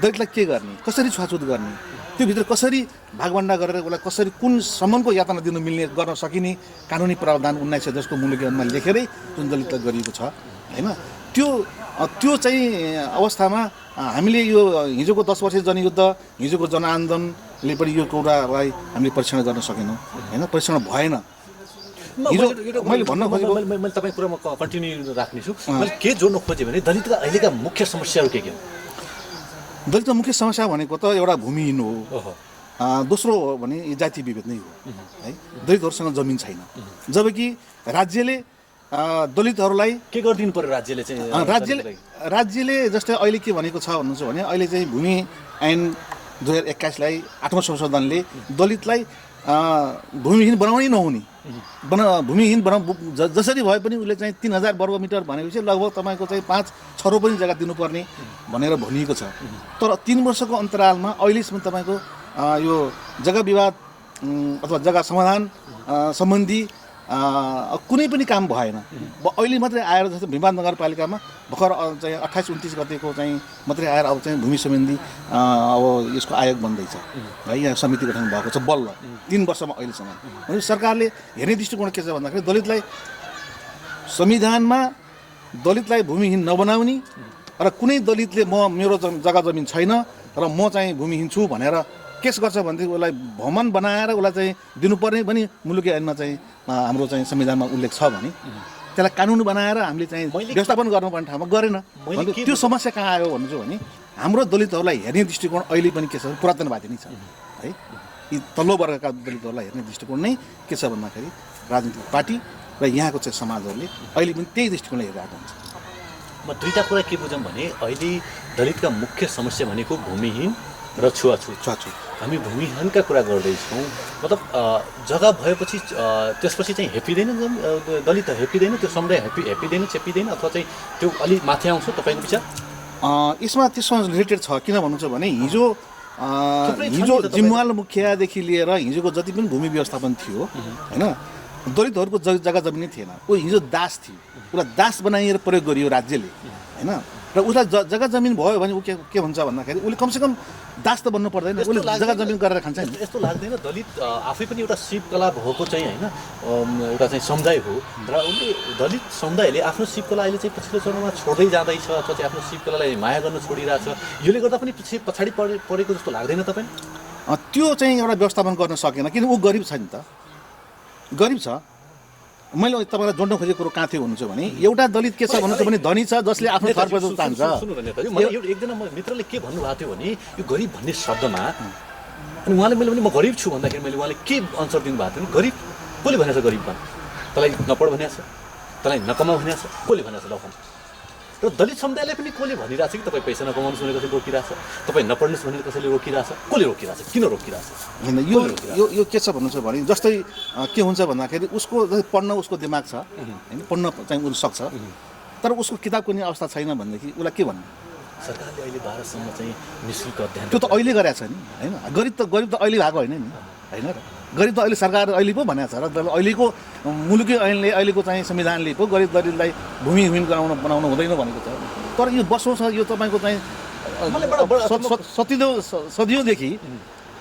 दलितलाई के गर्ने, कसरी छुवाछुत गर्ने, त्योभित्र कसरी भागभण्डा गरेर उसलाई कसरी कुन सम्मको यातना दिनु मिल्ने गर्न सकिने कानुनी प्रावधान 1910 को मूल्य ज्ञानमा लेखेरै जुन दलितलाई गरिएको छ हैन। त्यो चाहिँ अवस्थामा हामीले यो हिजोको 10 वर्षीय जनयुद्ध, हिजोको जनआन्दोलनले पनि यो कुरालाई हामीले परीक्षण गर्न सकेनौँ हैन। परीक्षण भएन। हिजो मैले भन्न खोजेको मैले तपाईको कुरामा कन्टिन्यू राख्नेछु। मैले के जोड्न खोजेँ भने दलितका अहिलेका मुख्य समस्याहरू के हो? दलितको मुख्य समस्या भनेको त एउटा भूमिहीन हो, दोस्रो हो भने जाति विभेद नै हो है। दलितहरूसँग जमिन छैन, जबकि राज्यले दलितहरूलाई के गरिदिनु पर्यो? राज्यले जस्तै अहिले के भनेको छ भन्नुहुन्छ भने अहिले चाहिँ भूमि ऐन 2021 लाई 8औं संशोधनले दलितलाई भूमिहीन बनाउनै नहुने, भूमिहीन जसरी भए पनि उसले चाहिँ 3000 वर्ग मिटर भनेपछि लगभग तपाईँको चाहिँ 5-6 रोपनी जग्गा दिनुपर्ने भनेर भनिएको छ। तर 3 वर्षको अन्तरालमा अहिलेसम्म तपाईँको यो जग्गा विवाद अथवा जग्गा समाधान सम्बन्धी कुनै पनि काम भएन। अहिले मात्रै आएर जस्तो भीमबाद नगरपालिकामा भर्खर चाहिँ 28-29 गतेको चाहिँ मात्रै आएर अब चाहिँ भूमि सम्बन्धी अब यसको आयोग बन्दैछ है। यहाँ समिति गठन भएको छ बल्ल 3 वर्षमा अहिलेसम्म। सरकारले हेर्ने दृष्टिकोण के छ भन्दाखेरि दलितलाई संविधानमा दलितलाई भूमिहीन नबनाउने र कुनै दलितले मेरो जग्गा जमिन छैन र म चाहिँ भूमिहीन छु भनेर केस गर्छ भनेदेखि उसलाई भवन बनाएर उसलाई चाहिँ दिनुपर्ने पनि मुलुकी ऐनमा चाहिँ हाम्रो चाहिँ संविधानमा उल्लेख छ भने त्यसलाई कानुन बनाएर हामीले चाहिँ व्यवस्थापन गर्नुपर्ने ठाउँमा गरेन। त्यो समस्या कहाँ आयो भन्छु भने हाम्रो दलितहरूलाई हेर्ने दृष्टिकोण अहिले पनि के छ, पुरातनवादी नै छ है। यी तल्लो वर्गका दलितहरूलाई हेर्ने दृष्टिकोण नै के छ भन्दाखेरि राजनीतिक पार्टी र यहाँको चाहिँ समाजहरूले अहिले पनि त्यही दृष्टिकोणले हेरिरहेको हुन्छ। म दुईवटा कुरा के बुझौँ भने अहिले दलितका मुख्य समस्या भनेको भूमिहीन र छुवाछुत। हामी भूमिहीनका कुरा गर्दैछौँ, मतलब जग्गा भएपछि त्यसपछि चाहिँ हेपिँदैन, दलित हेपिँदैन, त्यो समुदाय हेपिँदैन चेपिँदैन, अथवा चाहिँ त्यो अलिक माथि आउँछ तपाईँको विचार? यसमा त्यससँग रिलेटेड छ। किन भन्नुहुन्छ भने हिजो जिम्वाल मुखियादेखि लिएर हिजोको जति पनि भूमि व्यवस्थापन थियो होइन, दलितहरूको जग्गा जमिन थिएन, ऊ हिजो दास थियो, उसलाई दास बनाइएर प्रयोग गरियो राज्यले होइन। र उसलाई जग्गा जमिन भयो भने ऊ के भन्छ भन्दाखेरि उसले कमसेकम दास त बन्नु पर्दैन, उसले जग्गा जमिन गरेर खान्छ नि। यस्तो लाग्दैन दलित आफै पनि एउटा शिवकला भएको चाहिँ होइन, एउटा चाहिँ समुदाय हो, र उसले दलित समुदायले आफ्नो शिवकला अहिले चाहिँ पछिल्लो चरणमा छोड्दै जाँदैछ, अथवा चाहिँ आफ्नो शिवकलालाई माया गर्न छोडिरहेछ, यसले गर्दा पनि पछाडि परेको जस्तो लाग्दैन तपाईँ? त्यो चाहिँ एउटा व्यवस्थापन गर्न सकेन, किन ऊ गरिब छ नि त, गरिब छ। मैले तपाईँलाई जोड्न खोजेको कुरो कहाँ थियो भन्नुहुन्छ भने एउटा दलित के छ भन्नुहुन्छ भने धनी छ जसले आफ्नो घर बचाउन चाहन्छ। एकजना मित्रले के भन्नुभएको थियो भने यो गरिब भन्ने शब्दमा, अनि उहाँले मैले भने म गरिब छु भन्दाखेरि मैले उहाँले के आन्सर दिनुभएको थियो, गरिब कसले भनेको छ गरिब भन्, तँलाई नपढ भनेको छ, तँलाई नकमा भनेको छ, कसले भनेको छ लखन? र दलित समुदायले पनि कसले भनिरहेछ कि तपाईँ पैसा नकमाउनुहोस् भनेर कसैले रोकिरहेछ, तपाईँ नपढ्नुहोस् भनेर कसैले रोकिरहेछ, कसले रोकिरहेछ, किन रोकिरहेछ? होइन, यो के छ भन्नुहुन्छ भने जस्तै के हुन्छ भन्दाखेरि उसको पढ्न उसको दिमाग छ होइन, पढ्न चाहिँ उसले सक्छ, तर उसको किताबको नि अवस्था छैन भनेदेखि उसलाई के भन्नु? सरकारले अहिले 12 सम्म चाहिँ निःशुल्क अध्ययन त्यो त अहिले गरेको छ नि होइन। गरिब त अहिले भएको होइन नि होइन र, गरिब त अहिले सरकार अहिले पो भनेको छ र, अहिलेको मुलुकी ऐनले अहिलेको चाहिँ संविधानले पो गरिब दलितलाई भूमिहीन बनाउनु हुँदैन भनेको छ। तर यो वर्षौँ छ, यो तपाईँको चाहिँ सदियौँदेखि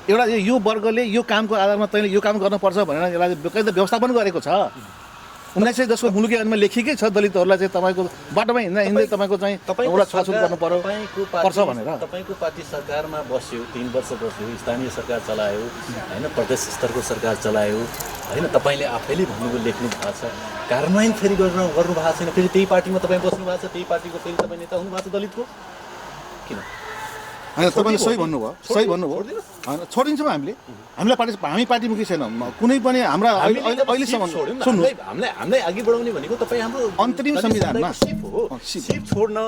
एउटा यो वर्गले यो कामको आधारमा तैँले यो काम गर्नुपर्छ भनेर यसलाई बेकायदा व्यवस्थापन गरेको छ। 1910को मुलुकी ऐनमा लेखिकै छ दलितहरूलाई चाहिँ तपाईँको बाटोमा हिँड्दै तपाईँको चाहिँ एउटा छुवाछुत गर्नु पर्छ भनेर। तपाईँको पार्टी सरकारमा बस्यो, 3 वर्ष बस्यो, स्थानीय सरकार चलायो होइन, प्रदेश स्तरको सरकार चलायो होइन, तपाईँले आफैले भन्नुभयो लेख्नु भएको छ, कार्यान्वयन फेरि गर्नु भएको छैन, फेरि त्यही पार्टीमा तपाईँ बस्नु भएको छ, त्यही पार्टीको फेरि तपाईँ नेता हुनुभएको छ दलितको, किन? होइन, तपाईँले सही भन्नुभयो, सही भन्नुभयो। होइन, छोडिदिन्छौँ हामीलाई हामी पार्टीमुखी छैनौँ कुनै पनि हाम्रा अहिलेसम्म। हामीलाई अघि बढाउने भनेको तपाईँ हाम्रो अन्तरिम संविधानमा सिप हो, सिप छोड्न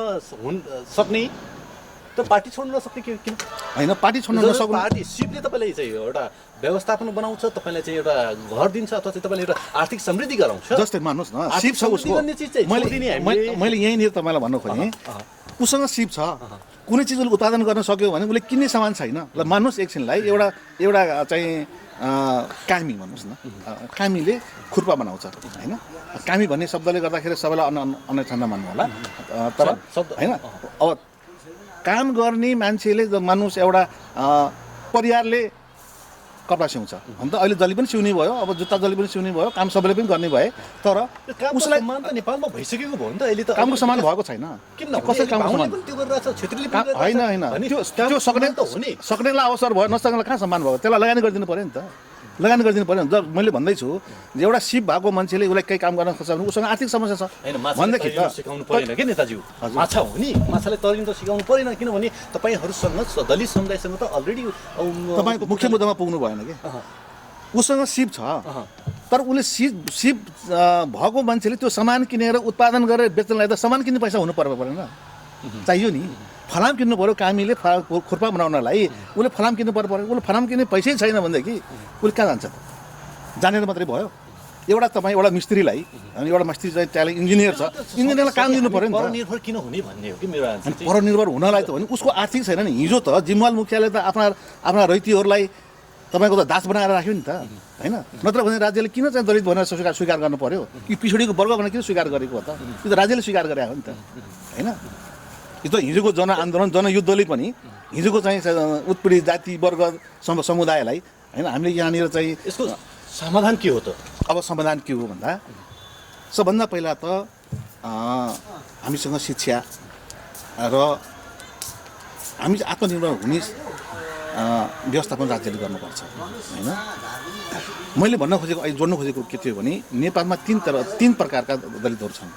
सक्ने त पार्टी छोड्न नसक्ने किन? होइन, पार्टी छोड्न नसक्ने पार्टी सिपले तपाईँलाई चाहिँ एउटा व्यवस्थापन बनाउँछ, तपाईँलाई चाहिँ एउटा घर दिन्छ, अथवा चाहिँ तपाईँले एउटा आर्थिक समृद्धि गराउँछ। जस्तै मान्नुहोस् न, सिप छ उसको। मैले यहीँनिर तपाईँलाई भन्नु खोजेँ, उसँग सिप छ, कुनै चिज उसले उत्पादन गर्न सक्यो भने उसले किन्ने सामान छैन। ल मान्नुहोस् एकछिनलाई, एउटा चाहिँ कामी भन्नुहोस् न, कामीले खुर्पा बनाउँछ होइन, कामी भन्ने शब्दले गर्दाखेरि सबैलाई अन्यठन्डा मान्नु होला, तर होइन अब काम गर्ने मान्छेले मान्नुहोस् एउटा परिवारले कपडा सिउँछ भने त अहिले जसले पनि सिउने भयो, अब जुत्ता जसले पनि सिउने भयो, काम सबैले पनि गर्ने भए, तर उसलाई त नेपालमा भइसकेको भयो नि त, अहिले त कामको सामान भएको छैन। कसरी कामको सामान होइन, त्यो सक्नेलाई अवसर भयो, नसक्नेलाई कहाँ सम्मान भयो, त्यसलाई लगानी गरिदिनु पऱ्यो नि त, लगानी गरिदिनु पऱ्यो नि। मैले भन्दैछु एउटा सिप भएको मान्छेले उसलाई केही काम गर्न खोज्छ भने उसँग आर्थिक समस्या छ भनेदेखि त सिकाउनु परेन के नेताज्यू, माछा हो नि, माछाले तरिन त सिकाउनु परेन, किनभने तपाईँहरूसँग दलित समुदायसँग त अलरेडी तपाईँको मुख्य मुद्दामा पुग्नु भएन कि उसँग सिप छ, तर उसले सिप भएको मान्छेले त्यो सामान किनेर उत्पादन गरेर बेच्नलाई त सामान किन्ने पैसा हुनु परेन, चाहियो नि। फलाम किन्नु पऱ्यो, कामीले खुर्पा बनाउनलाई उसले फलाम किन्नु पऱ्यो, उसले फलाम किन्ने पैसै छैन भनेदेखि उसले कहाँ जान्छ त? जानेर मात्रै भयो। एउटा मिस्त्रीलाई, अनि एउटा मिस्त्री चाहिँ ट्यालेन्ट इन्जिनियर छ, इन्जिनियरलाई काम दिनु पऱ्यो नि त। परनिर्भर किन हुने भन्ने हो कि मेरो आन्सर। परनिर्भर हुनलाई त भने उसको आर्थिक छैन नि। हिजो त जिम्वाल मुखियाले त आफ्ना रैतीहरूलाई तपाईँको त दास बनाएर राख्यो नि त होइन, नत्र भने राज्यले किन चाहिँ दलित भनेर स्वीकार गर्नु पऱ्यो कि पिछडिको वर्ग भनेर किन स्वीकार गरेको हो त? यो त राज्यले स्वीकार गरेको हो नि त होइन। यो त हिजोको जनआन्दोलन जनयुद्धले पनि हिजोको चाहिँ उत्पीडित जाति वर्ग समुदायलाई होइन, हामीले यहाँनिर चाहिँ यसको समाधान के हो त? अब समाधान के हो भन्दा सबभन्दा पहिला त हामीसँग शिक्षा र हामी आत्मनिर्भर हुने व्यवस्थापन राज्यले गर्नुपर्छ होइन। मैले भन्न खोजेको अहिले जोड्न खोजेको के थियो भने नेपालमा तीन प्रकारका दलितहरू छन्।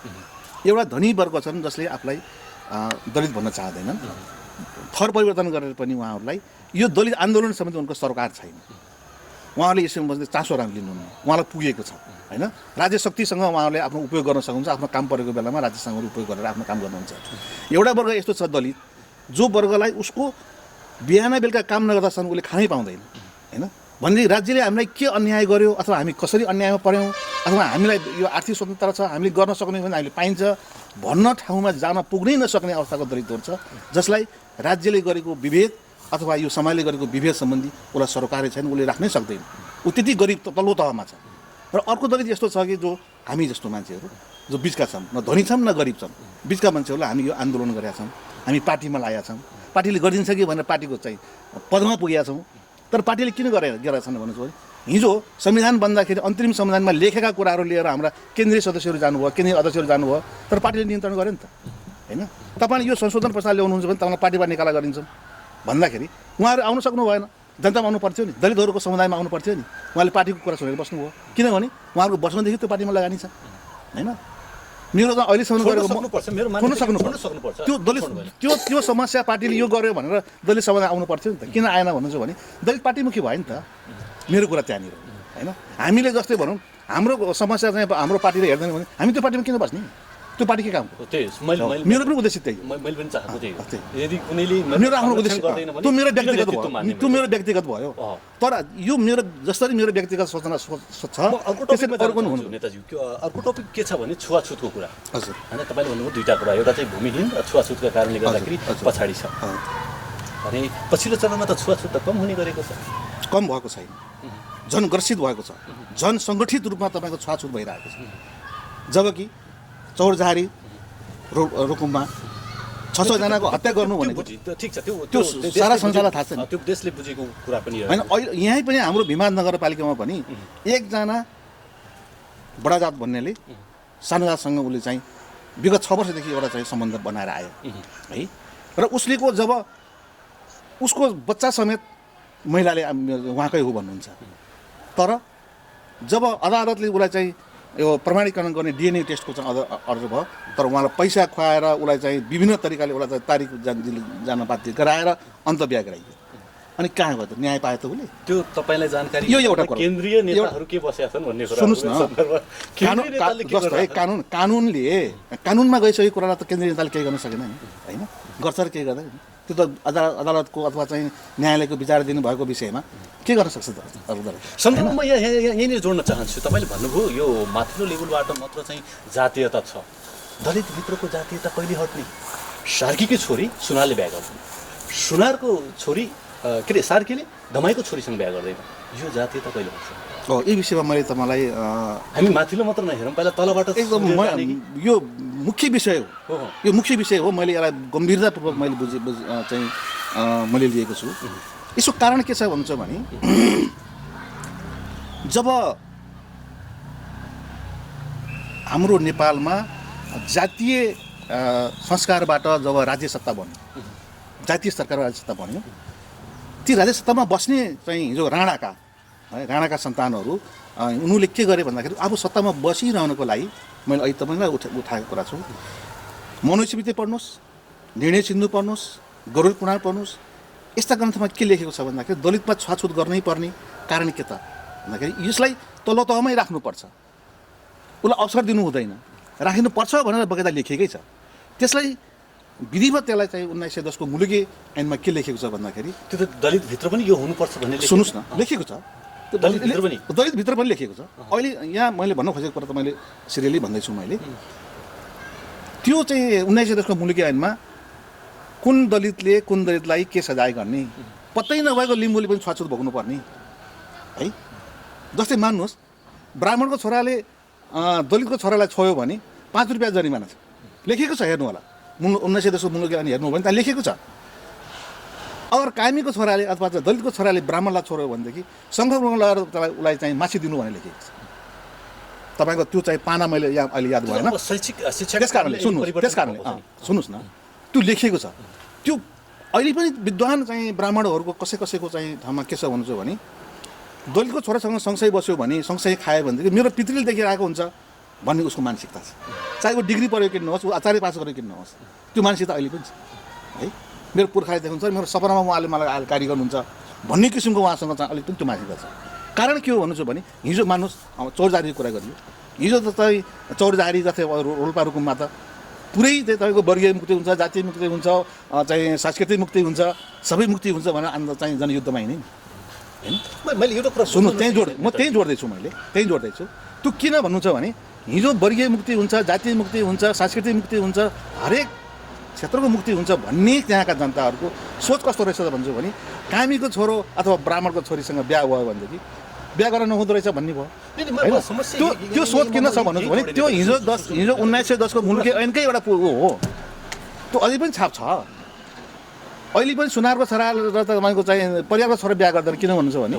एउटा धनी वर्ग छन् जसले आफूलाई दलित भन्न चाहँदैनन्, थर परिवर्तन गरेर पनि उहाँहरूलाई यो दलित आन्दोलन समेत उनको सरकार छैन, उहाँहरूले यसमा चासो लिनुहुन्न, उहाँलाई पुगेको छ होइन राज्य शक्तिसँग उहाँहरूले आफ्नो उपयोग गर्न सक्नुहुन्छ आफ्नो काम परेको बेलामा राज्यसँग उपयोग गरेर आफ्नो काम गर्नुहुन्छ एउटा वर्ग यस्तो छ दलित जो वर्गलाई उसको बिहान बेलुका काम नगर्दासम्म उसले खानै पाउँदैन होइन भनेदेखि राज्यले हामीलाई के अन्याय गर्यो अथवा हामी कसरी अन्यायमा पऱ्यौँ अथवा हामीलाई यो आर्थिक स्वतन्त्रता छ हामीले गर्न सक्ने भने हामीले पाइन्छ भन्न ठाउँमा जान पुग्नै नसक्ने अवस्थाको दलितहरू छ जसलाई राज्यले गरेको विभेद अथवा यो समाजले गरेको विभेद सम्बन्धी उसलाई सरकारले छैन उसले राख्नै सक्दैन ऊ त्यति गरिब तल्लो तहमा छ र अर्को दलित यस्तो छ कि जो हामी जस्तो मान्छेहरू जो बिचका छौँ न धनी छौँ न गरिब छौँ बिचका मान्छेहरूलाई हामी यो आन्दोलन गरेका छौँ हामी पार्टीमा लागेका छौँ पार्टीले गरिदिन्छ कि भनेर पार्टीको चाहिँ पदमा पुगेका छौँ तर पार्टीले किन गरेका छन् भन्नु भने हिजो संविधान बन्दाखेरि अन्तरिम संविधानमा लेखेका कुराहरू लिएर हाम्रा केन्द्रीय सदस्यहरू जानुभयो केन्द्रीय अध्यक्षहरू जानुभयो तर पार्टीले नियन्त्रण गर्यो नि त होइन तपाईँले यो संशोधन प्रस्ताव ल्याउनुहुन्छ भने तपाईँलाई पार्टीबाट निकाला गरिन्छ भन्दाखेरि उहाँहरू आउनु सक्नु भएन जनतामा आउनु पर्थ्यो नि दलितहरूको समुदायमा आउनु पर्थ्यो नि उहाँले पार्टीको कुरा सुनेर बस्नुभयो किनभने उहाँहरूको बस्नदेखि त्यो पार्टीमा लगानी छ होइन मेरो त अहिलेसम्म गरेको सक्नुपर्छ त्यो दलित त्यो समस्या पार्टीले यो गर्यो भनेर दलित समुदाय आउनु पर्थ्यो नि त किन आएन भन्नुहुन्छ भने दलित पार्टीमुखी भयो नि त मेरो कुरा त्यहाँनिर होइन हामीले जस्तै भनौँ हाम्रो समस्या चाहिँ हाम्रो पार्टीले हेर्दैन भने हामी त्यो पार्टीमा किन बस्ने त्यो पार्टी के काम हो मेरो पनि उद्देश्य त्यही मेरो आफ्नो उद्देश्य त्यो मेरो व्यक्तिगत भयो तर यो मेरो जसरी मेरो व्यक्तिगत सोचना छ त्यसरी अरू पनि हुनु नेताजी अर्को टपिक के छ भने छुवाछुतको कुरा हजुर होइन तपाईँले भन्नुभयो दुईवटा कुरा एउटा चाहिँ भूमिहीन र छुवाछुतका कारणले गर्दाखेरि पछाडि छ भने पछिल्लो चरणमा त छुवाछुत त कम हुने गरेको छ कम भएको छैन झन् ग्रसित भएको छ झन् सङ्गठित रूपमा तपाईँको छुवाछुत भइरहेको छ जबकि चौरझारी रुकुममा 600जनाको हत्या गर्नु भनेको ठिक छ त्यो सारा संसारलाई थाहा छ नि त्यो देशले बुझेको कुरा पनि होइन अहिले यहीँ पनि हाम्रो भिमाद नगरपालिकामा पनि एकजना बडाजात भन्नेले सानो जातसँग उसले चाहिँ विगत 6 वर्षदेखि एउटा चाहिँ सम्बन्ध बनाएर आयो है र उसलेको जब उसको बच्चा समेत महिलाले उहाँकै हो भन्नुहुन्छ तर जब अदालतले उसलाई चाहिँ यो प्रमाणीकरण गर्ने डिएनए टेस्टको चाहिँ अर्डर भयो तर उहाँलाई पैसा खुवाएर उसलाई चाहिँ विभिन्न तरिकाले उसलाई चाहिँ तारिक जान बाध्य गराएर अन्तबिहा गराइयो अनि कहाँ गयो त न्याय पायो त उसले त्यो तपाईँलाई जानकारी यो एउटा केन्द्रीय नेताहरू के बसेका छन् भन्ने कुरा सुन्नुहोस् न कानुनमा गइसकेको कुरालाई त केन्द्रीय नेताले केही गर्न सकेन नि होइन गर्छ र केही गर्दैन त्यो त अदालतको अथवा चाहिँ न्यायालयको विचार दिनुभएको विषयमा के गर्न सक्छ त सन्दर्भमा यहीँनिर जोड्न चाहन्छु तपाईँले भन्नुभयो यो माथिल्लो लेभलबाट मात्र चाहिँ जातीयता छ दलितभित्रको जातीयता कहिले हट्ने सार्कीकै छोरी सुनारले बिहा गर्दैन सुनारको छोरी के अरे सार्कीले दमाईको छोरीसँग बिहा गर्दैन यो जातीयता कहिले हट्छ यही विषयमा मैले तपाईँलाई हामी माथिल्लो मात्र नहेरौँ पहिला तलबाट एकदम यो मुख्य विषय हो यो मुख्य विषय हो मैले यसलाई गम्भीरतापूर्वक मैले चाहिँ मैले लिएको छु यसको कारण के छ भन्छ भने जब हाम्रो नेपालमा जातीय संस्कारबाट जब राज्य सत्ता बन्यो जातीय सरकारबाट राज्य सत्ता बन्यो ती राज्य सत्तामा बस्ने चाहिँ जो राणाका है राणाका सन्तानहरू उनीहरूले के गरे भन्दाखेरि अब सत्तामा बसिरहनको लागि मैले अहिले तपाईँलाई उठाएको कुरा छु मनुस्मृति पढ्नुहोस् निर्णय सिन्धु पढ्नुहोस् गरुड पुराण पढ्नुहोस् यस्ता ग्रन्थमा के लेखेको छ भन्दाखेरि दलितमा छुवाछुत गर्नै पर्ने कारण के त भन्दाखेरि यसलाई तल्लो तहमै राख्नुपर्छ उसलाई अवसर दिनु हुँदैन राख्नुपर्छ भनेर बगैँचा लेखेकै छ त्यसलाई विधिवत त्यसलाई चाहिँ 1910 को मुलुकी ऐनमा के लेखेको छ भन्दाखेरि त्यो त दलितभित्र पनि यो हुनुपर्छ भन्ने सुन्नुहोस् न लेखेको छ दलितभित्र पनि लेखेको छ अहिले यहाँ मैले भन्न खोजेको कुरा त मैले सिरियली भन्दैछु मैले त्यो चाहिँ 1910 को मुलुकी ऐनमा कुन दलितलाई के सजाय गर्ने पत्तै नभएको लिम्बूले पनि छुवाछुत भोग्नु पर्ने है जस्तै मान्नुहोस् ब्राह्मणको छोराले दलितको छोरालाई छोयो भने 5 रुपियाँ जरिमाना छ लेखेको छ हेर्नु होला 1910 को मुलुकी ऐन हेर्नु हो भने त्यहाँ लेखेको छ अगर कायमीको छोराले अथवा दलितको छोराले ब्राह्मणलाई छोड्यो भनेदेखि सङ्घर्षमा लगाएर उसलाई चाहिँ मासी दिनु भनेर लेखेको छ तपाईँको त्यो चाहिँ पाना मैले यहाँ अहिले याद भएन त्यस कारणले सुन्नुहोस् न त्यो लेखिएको छ त्यो अहिले पनि विद्वान चाहिँ ब्राह्मणहरूको कसैको चाहिँ ठाउँमा के छ भन्छु भने दलितको छोरासँग सँगसँगै बस्यो भने सँगसँगै खायो भनेदेखि मेरो पितृले देखिरहेको हुन्छ भन्ने उसको मानसिकता छ चाहे वो डिग्री पढ्यो कि नहोस् ऊ आचार्य पास गरेको कि नहोस् त्यो मानसिकता अहिले पनि छ है मेरो पुर्खाले देख्नुहुन्छ मेरो सपनामा उहाँले मलाई कार्य गर्नुहुन्छ भन्ने किसिमको उहाँसँग चाहिँ अलिक पनि त्यो मानसिकता छ कारण के हो भन्नु भने हिजो मान्नुहोस् चौरजारीको कुरा गरियो हिजो त चाहिँ चौरजारी जस्तै रोल्पा रुकुममा त पुरै चाहिँ तपाईँको वर्गीय मुक्ति हुन्छ जातीय मुक्ति हुन्छ चाहिँ सांस्कृतिक मुक्ति हुन्छ सबै मुक्ति हुन्छ भनेर अन्त चाहिँ जनयुद्धमा हिँड्ने नि होइन मैले एउटा कुरा सुन्नु त्यहीँ जोड्दैछु मैले त्यहीँ जोड्दैछु त्यो किन भन्नु छ भने हिजो वर्गीय मुक्ति हुन्छ जातीय मुक्ति हुन्छ सांस्कृतिक मुक्ति हुन्छ हरेक क्षेत्रको मुक्ति हुन्छ भन्ने त्यहाँका जनताहरूको सोच कस्तो रहेछ भन्छु भने कामीको छोरो अथवा ब्राह्मणको छोरीसँग बिहा भयो भनेदेखि बिहा गर्न नहुँदो रहेछ भन्ने भयो त्यो सोच किन छ भन्नु भने त्यो हिजो 1910 को मुलुकी ऐनकै एउटा हो त्यो अझै पनि छाप छ अहिले पनि सुनारको छोरा र तपाईँको चाहिँ परिवारको छोरा बिहा गर्दैन किन भन्नु छ भने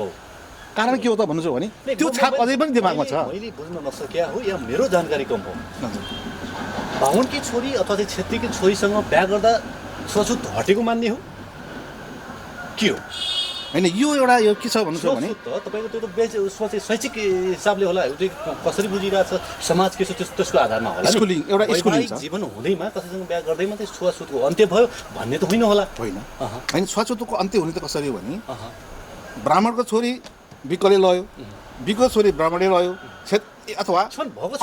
कारण के हो त भन्नु छ भने त्यो छाप अझै पनि दिमागमा छ मैले बुझ्न नसके हो या मेरो जानकारी कम हो बाहुनकी छोरी अथवा चाहिँ छेत्रीकी छोरीसँग बिहा गर्दा छुवाछुत हटेको मान्ने हो के हो होइन यो एउटा यो के छ भन्नु छ भने तपाईँको त्यो त उसमा चाहिँ शैक्षिक हिसाबले होला त्यो कसरी बुझिरहेछ समाज के छ त्यसको आधारमा होला स्कुलिङ एउटा स्कुलिङ छ जीवन हुँदैमा कसैसँग बिहा गर्दैमा चाहिँ छुवाछुतको अन्त्य भयो भन्ने त होइन होला होइन छुवाछुतको अन्त्य हुने त कसरी हो भने ब्राह्मणको छोरी बिकले लयो बिको छोरी ब्राह्मणले लयो अथवा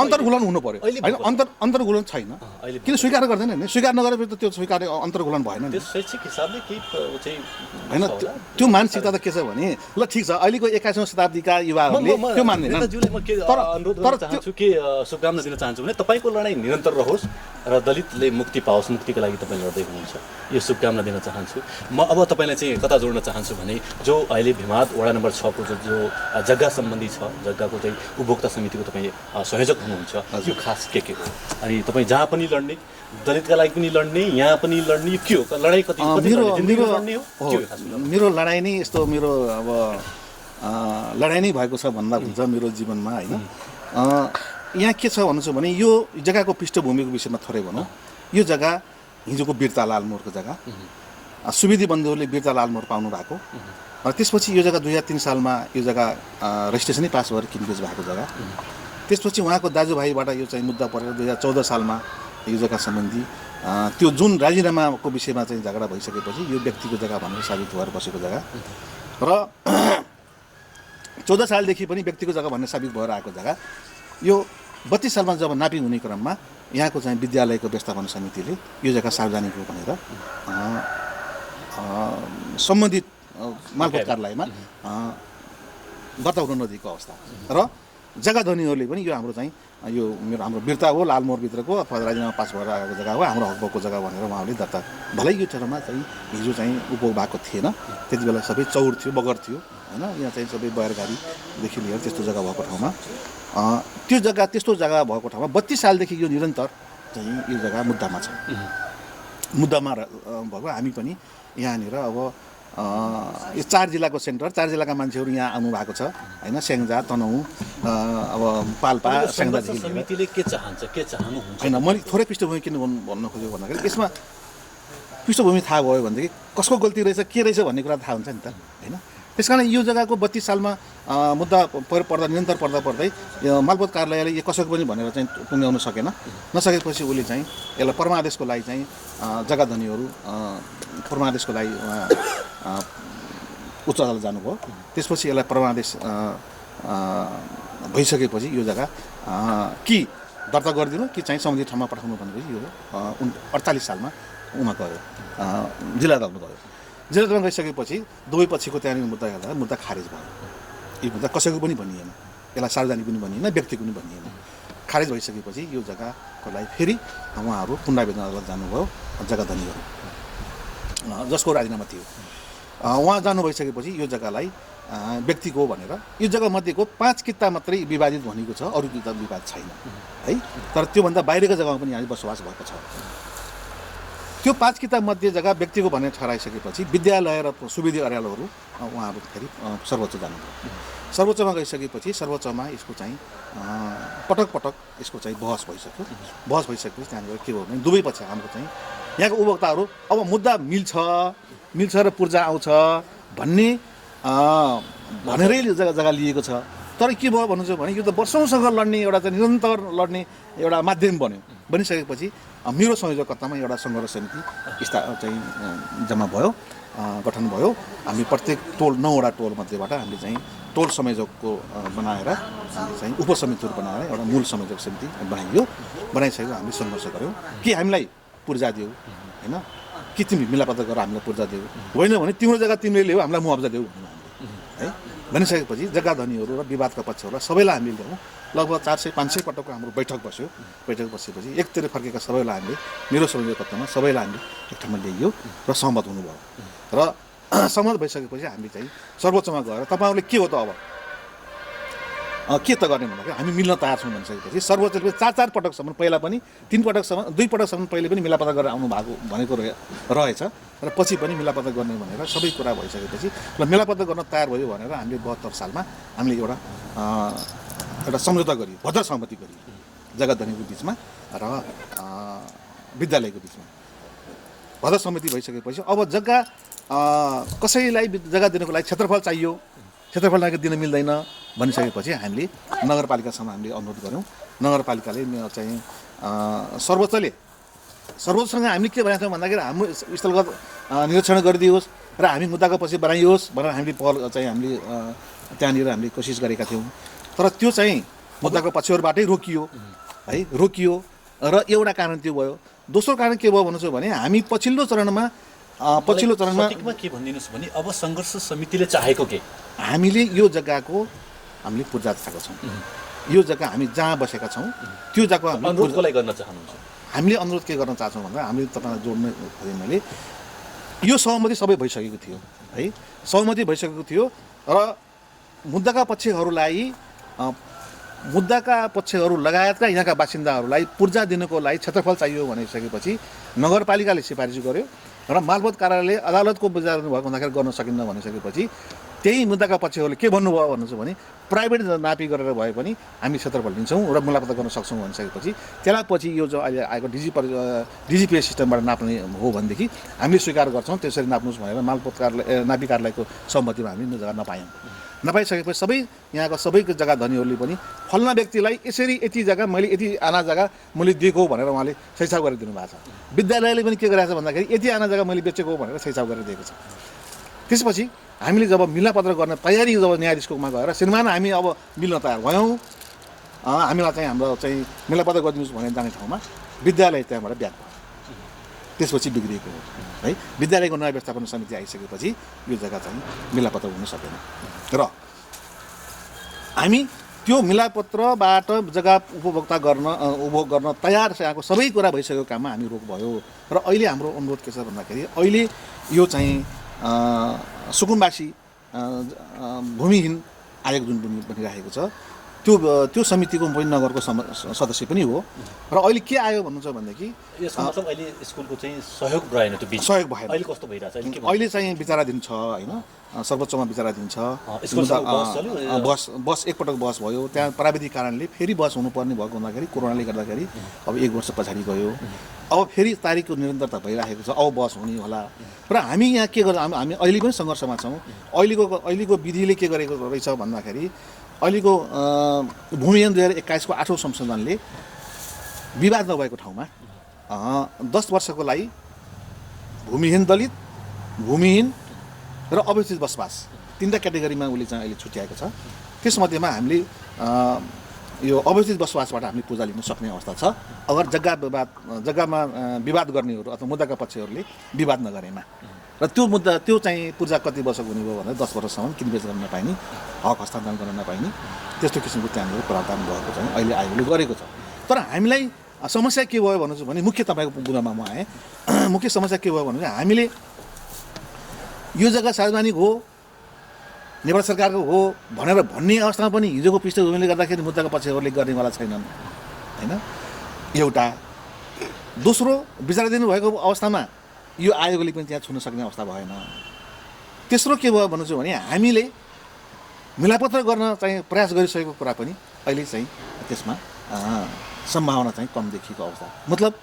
अन्तर्गुलन हुनु पर्यो होइन अन्तर्गुलन छैन किन स्वीकार गर्दैन नि स्वीकार नगरेपछि त त्यो स्वीकार अन्तर्गुलन भएन नि शैक्षिक हिसाबले केही चाहिँ होइन त्यो मानसिकता त के छ भने ल ठिक छ अहिलेको 21औं शताब्दीका युवाहरूले त्यो मान्दैन चाहन्छु के शुभकामना दिन चाहन्छु भने तपाईँको लडाइँ निरन्तर रहोस् र दलितले मुक्ति पाओस् मुक्तिको लागि तपाईँ लड्दै हुनुहुन्छ यो शुभकामना दिन चाहन्छु म अब तपाईँलाई चाहिँ कता जोड्न चाहन्छु भने जो अहिले भिमाद वडा नम्बर 6 को जो जग्गा सम्बन्धी छ जग्गाको चाहिँ उपभोक्ता समितिको तपाईँ संयोजक हुनुहुन्छ यो खास के हो अनि तपाईँ जहाँ पनि लड्ने दलितका लागि पनि लड्ने यहाँ पनि लड्ने के हो लडाइँ कति मेरो लडाइँ नै यस्तो मेरो अब लडाइँ नै भएको छ भन्दा हुन्छ मेरो जीवनमा होइन यहाँ के छ भन्नु छ भने यो जग्गाको पृष्ठभूमिको विषयमा थोरै भनौँ यो जग्गा हिजोको वीरता लालमोरको जग्गा सुवेदी बन्धुहरूले वीरता लालमोर पाउनु भएको र त्यसपछि यो जग्गा 2003 सालमा यो जग्गा रजिस्ट्रेसनै पास भएर किनबेच भएको जग्गा त्यसपछि उहाँको दाजुभाइबाट यो चाहिँ मुद्दा परेर 2014 सालमा यो जग्गा सम्बन्धी त्यो जुन राजीनामाको विषयमा चाहिँ झगडा भइसकेपछि यो व्यक्तिको जग्गा भनेर साबित भएर बसेको जग्गा र 14 सालदेखि पनि व्यक्तिको जग्गा भन्ने साबित भएर आएको जग्गा यो 32 सालमा जब नापी हुने क्रममा यहाँको चाहिँ विद्यालयको व्यवस्थापन समितिले यो जग्गा सार्वजनिक हो भनेर सम्बन्धित मालपोत कार्यालयमा दर्ता हुन नदिएको अवस्था र जग्गा धनीहरूले पनि यो हाम्रो चाहिँ यो हाम्रो वीरता हो लालमोरभित्रको अथवा राजीनामा पास भएर आएको जग्गा हो हाम्रो हकको जग्गा भनेर उहाँहरूले दर्ता भलै यो ठाउँमा चाहिँ हिजो चाहिँ उपभोग भएको थिएन त्यति बेला सबै चौर थियो बगर थियो होइन यहाँ चाहिँ सबै बयरगाडीदेखि लिएर त्यस्तो जग्गा भएको ठाउँमा त्यो जग्गा त्यस्तो जग्गा भएको ठाउँमा 32 सालदेखि यो निरन्तर चाहिँ यो जग्गा मुद्दामा छ मुद्दामा भएको हामी पनि यहाँनिर अब यो 4 जिल्लाको सेन्टर 4 जिल्लाका मान्छेहरू यहाँ आउनु भएको छ होइन स्याङ्जा तनहुँ अब पाल्पा स्याङ्जादेखि समितिले के चाहन्छ के चाहनुहुन्छ होइन मैले थोरै पृष्ठभूमि किन भन्न खोजेको भन्दाखेरि यसमा पृष्ठभूमि थाहा भयो भनेदेखि कसको गल्ती रहेछ के रहेछ भन्ने कुरा थाहा हुन्छ नि त होइन त्यस कारण यो जग्गाको 32 सालमा मुद्दा पर्दा निरन्तर पर्दै यो मालपोत कार्यालयले यो कसैको पनि भनेर चाहिँ टुङ्ग्याउन सकेन नसकेपछि उसले चाहिँ यसलाई परमादेशको लागि चाहिँ जग्गा धनीहरू परमादेशको लागि उच्च अदालत जानुभयो त्यसपछि यसलाई परमादेश भइसकेपछि यो जग्गा कि दर्ता गरिदिनु कि चाहिँ सम्बन्धित ठाउँमा पठाउनु भनेपछि यो 48 सालमा उमा गयो जिल्ला अदालतमा गयो जिल्ला अदालतमा गइसकेपछि दुवै पक्षको त्यहाँनिर मुद्दा हेर्दा मुद्दा खारेज भयो यो मुद्दा कसैको पनि भनिएन यसलाई सार्वजनिक पनि भनिएन व्यक्तिको पनि भनिएन खारेज भइसकेपछि यो जग्गाको लागि फेरि उहाँहरू पुनरावेदन अदालत जानुभयो जग्गा धनीहरू जसको राजीनामा थियो उहाँ जानु भइसकेपछि यो जग्गालाई व्यक्तिको भनेर यो जग्गा मध्येको 5 किता मात्रै विवादित भनेको छ अरू किता विवाद छैन है तर त्योभन्दा बाहिरको जग्गामा पनि हामी बसोबास भएको छ त्यो 5 किता मध्ये जग्गा व्यक्तिको भनेर ठहराइसकेपछि विद्यालय र सुवेदी अर्यालहरू उहाँहरू फेरि सर्वोच्च जानुभयो सर्वोच्चमा गइसकेपछि सर्वोच्चमा यसको चाहिँ पटक यसको चाहिँ बहस भइसकेपछि त्यहाँनिर के हो भने दुवै पक्ष हाम्रो चाहिँ यहाँको उपभोक्ताहरू अब मुद्दा मिल्छ र पूर्जा आउँछ भन्ने भनेरै जग्गा लिएको छ तर के भयो भन्नु छ भने यो त वर्षौँसँग लड्ने एउटा चाहिँ निरन्तर लड्ने एउटा माध्यम बनिसकेपछि मेरो संयोजकतामा एउटा सङ्घर्ष समिति चाहिँ जम्मा भयो गठन भयो। हामी प्रत्येक टोल 9वटा टोल मध्येबाट हामीले चाहिँ टोल संयोजकको बनाएर चाहिँ उपसमितिहरू बनाएर एउटा मूल संयोजक समिति बनाइयो। बनाइसकेको हामी सङ्घर्ष गऱ्यौँ कि हामीलाई पूर्जा देऊ होइन, कि तिमी मिलापत्र गरेर हामीलाई पूर्जा देऊ, होइन भने तिम्रो जग्गा तिमीले ल्याऊ हामीलाई मुआब्जा देऊ है भनिसकेपछि जग्गा धनीहरू र विवादका पक्षहरूलाई सबैलाई हामीले ल्याउँ। लगभग 400-500 पटकको हाम्रो बैठक बस्यो। बैठक बसेपछि एकतिर फर्केका सबैलाई हामीले मेरो संयोजकत्वमा सबैलाई हामीले एक ठाउँमा ल्याइयो र सहमत हुनुभयो। र सहमत भइसकेपछि हामी चाहिँ सर्वोच्चमा गएर तपाईँहरूले के हो त अब के त गर्ने भन्दाखेरि हामी मिल्न तयार छौँ भनिसकेपछि सर्वोच्चले 4 पटकसम्म, पहिला पनि 3 पटकसम्म, 2 पटकसम्म पहिले पनि मिलापत्र गरेर आउनु भएको भनेको रहेछ र पछि पनि मिलापत्र गर्ने भनेर सबै कुरा भइसकेपछि र मिलापत्र गर्न तयार भयो भनेर हामीले 72 सालमा हामीले एउटा सम्झौता गरियो, भद्र सहमति गरियो जग्गा धनीको बिचमा र विद्यालयको बिचमा। भद्र सहमति भइसकेपछि अब जग्गा कसैलाई जग्गा दिनको लागि क्षेत्रफल चाहियो, क्षेत्रफल दिन मिल्दैन भनिसकेपछि हामीले नगरपालिकासँग हामीले अनुरोध गऱ्यौँ। नगरपालिकाले चाहिँ सर्वोच्चसँग हामीले के भनेको छौँ भन्दाखेरि हाम्रो स्थलगत निरीक्षण गरिदियोस् र हामी मुद्दाको पछि बनाइयोस् भनेर हामीले पहल चाहिँ हामीले त्यहाँनिर हामीले कोसिस गरेका थियौँ। तर त्यो चाहिँ मुद्दाको पक्षहरूबाटै रोकियो है, रोकियो र एउटा कारण त्यो भयो। दोस्रो कारण के भयो भन्नु छ भने हामी पछिल्लो चरणमा के भनिदिनुहोस् भने अब सङ्घर्ष समितिले चाहेको के, हामीले यो जग्गाको हामीले पूर्जा चाहेका छौँ। यो जग्गा हामी जहाँ बसेका छौँ त्यो जग्गा अनुरोधलाई गर्न चाहनुहुन्छ। हामीले अनुरोध के गर्न चाहन्छौँ भन्दा हामीले तपाईँलाई जोड्न खोजेँ मैले, यो सहमति सबै भइसकेको थियो है, सहमति भइसकेको थियो र मुद्दाका पक्षहरू लगायतका यहाँका बासिन्दाहरूलाई पूर्जा दिनको लागि क्षेत्रफल चाहियो भनिसकेपछि नगरपालिकाले सिफारिस गर्यो र मालपोत कार्यालयले अदालतको विचार भएको हुँदाखेरि गर्न सकिन्न भनिसकेपछि त्यही मुद्दाका पक्षहरूले के भन्नुभयो भन्नुहुन्छ भने प्राइभेट नापी गरेर भए पनि हामी क्षेत्रफल लिन्छौँ र मुलापत गर्न सक्छौँ भनिसकेपछि त्यसलाई पछि यो जो अहिले आएको डिजिपिएस सिस्टमबाट नाप्ने हो भनेदेखि हामीले स्वीकार गर्छौँ त्यसरी नाप्नुहोस् भनेर मालपोत कार्यालय नापी कार्यालयको सहमतिमा हामी जग्गा नपायौँ। नपाइसकेपछि सबै यहाँको सबैको जग्गा धनीहरूले पनि फल्ना व्यक्तिलाई यसरी यति जग्गा मैले यति आना जग्गा मैले दिएको भनेर उहाँले सैसाब गरेर दिनुभएको छ। विद्यालयले पनि के गरेको छ भन्दाखेरि यति आना जग्गा मैले बेचेको भनेर सैसाब गरेर दिएको छ। त्यसपछि हामीले जब मिल्नपत्र गर्न तयारी जब न्यायाधीशकोमा गएर श्रीमान हामी अब मिल्न तयार भयौँ, हामीलाई चाहिँ हाम्रो चाहिँ मिल्नपत्र गरिदिनुहोस् भनेर जाने ठाउँमा विद्यालय त्यहाँबाट ब्याक भयो। त्यसपछि बिग्रिएको हो है। विद्यालयको नयाँ व्यवस्थापन समिति आइसकेपछि यो जग्गा चाहिँ मिलापत्र हुन सकेन र हामी त्यो मिलापत्रबाट जग्गा उपभोग गर्न तयार यहाँको सबै कुरा भइसकेको काममा हामी रोक भयो। र अहिले हाम्रो अनुरोध के छ भन्दाखेरि अहिले यो चाहिँ सुकुम्बासी भूमिहीन आयोग जुन बनिरहेको छ त्यो समितिको पनि नगरको सदस्य पनि हो। र अहिले के आयो भन्नुहुन्छ भनेदेखि यसको मतलब अहिले स्कुलको चाहिँ सहयोग भएन, त्यो सहयोग भएन। अहिले कस्तो भइरहेछ? अहिले चाहिँ विचाराधीन छ होइन, सर्वोच्चमा विचाराधीन छ। बस एकपटक बस भयो, त्यहाँ प्राविधिक कारणले फेरि बस हुनुपर्ने भएको हुँदाखेरि कोरोनाले गर्दाखेरि अब 1 वर्ष पछाडि गयो। अब फेरि तारिखको निरन्तरता भइरहेको छ, अब बस हुने होला। र हामी यहाँ के गर्छौँ, हामी अहिले पनि सङ्घर्षमा छौँ। अहिलेको विधिले के गरेको रहेछ भन्दाखेरि अहिलेको भूमिहीन 2021को 8औं संशोधनले विवाद नभएको ठाउँमा 10 वर्षको लागि भूमिहीन दलित, भूमिहीन र अवस्थित बसोबास 3टा क्याटेगोरीमा उसले चाहिँ अहिले छुट्याएको छ। त्यसमध्येमा हामीले यो अवस्थित बसोबासबाट हामीले पूजा लिन सक्ने अवस्था छ अगर जग्गामा विवाद गर्नेहरू अथवा मुद्दाका पक्षहरूले विवाद नगरेमा। र त्यो चाहिँ पूजा कति वर्षको हुने भयो भने 10 वर्षसम्म किनबेच गर्न नपाइने, हक हस्तान्तरण गर्न नपाइने त्यस्तो किसिमको त्यहाँनिर प्रावधान भएको चाहिँ अहिले आयोगले गरेको छ। तर हामीलाई समस्या के भयो भन्नु भने मुख्य तपाईँको बुझाउनमा म आएँ। मुख्य समस्या के भयो भने हामीले यो जग्गा सार्वजनिक हो, नेपाल सरकारको हो भन्ने अवस्थामा पनि हिजोको पृष्ठभूमिले गर्दाखेरि मुद्दाको पक्षहरूले गर्नेवाला छैनन् होइन, एउटा। दोस्रो, विचाराधीन भएको अवस्थामा यो आयोगले पनि त्यहाँ छुन सक्ने अवस्था भएन। तेस्रो के भयो भन्नु भने हामीले मिलापत्र गर्न चाहिँ प्रयास गरिसकेको कुरा पनि अहिले चाहिँ त्यसमा सम्भावना चाहिँ कम देखिएको अवस्था। मतलब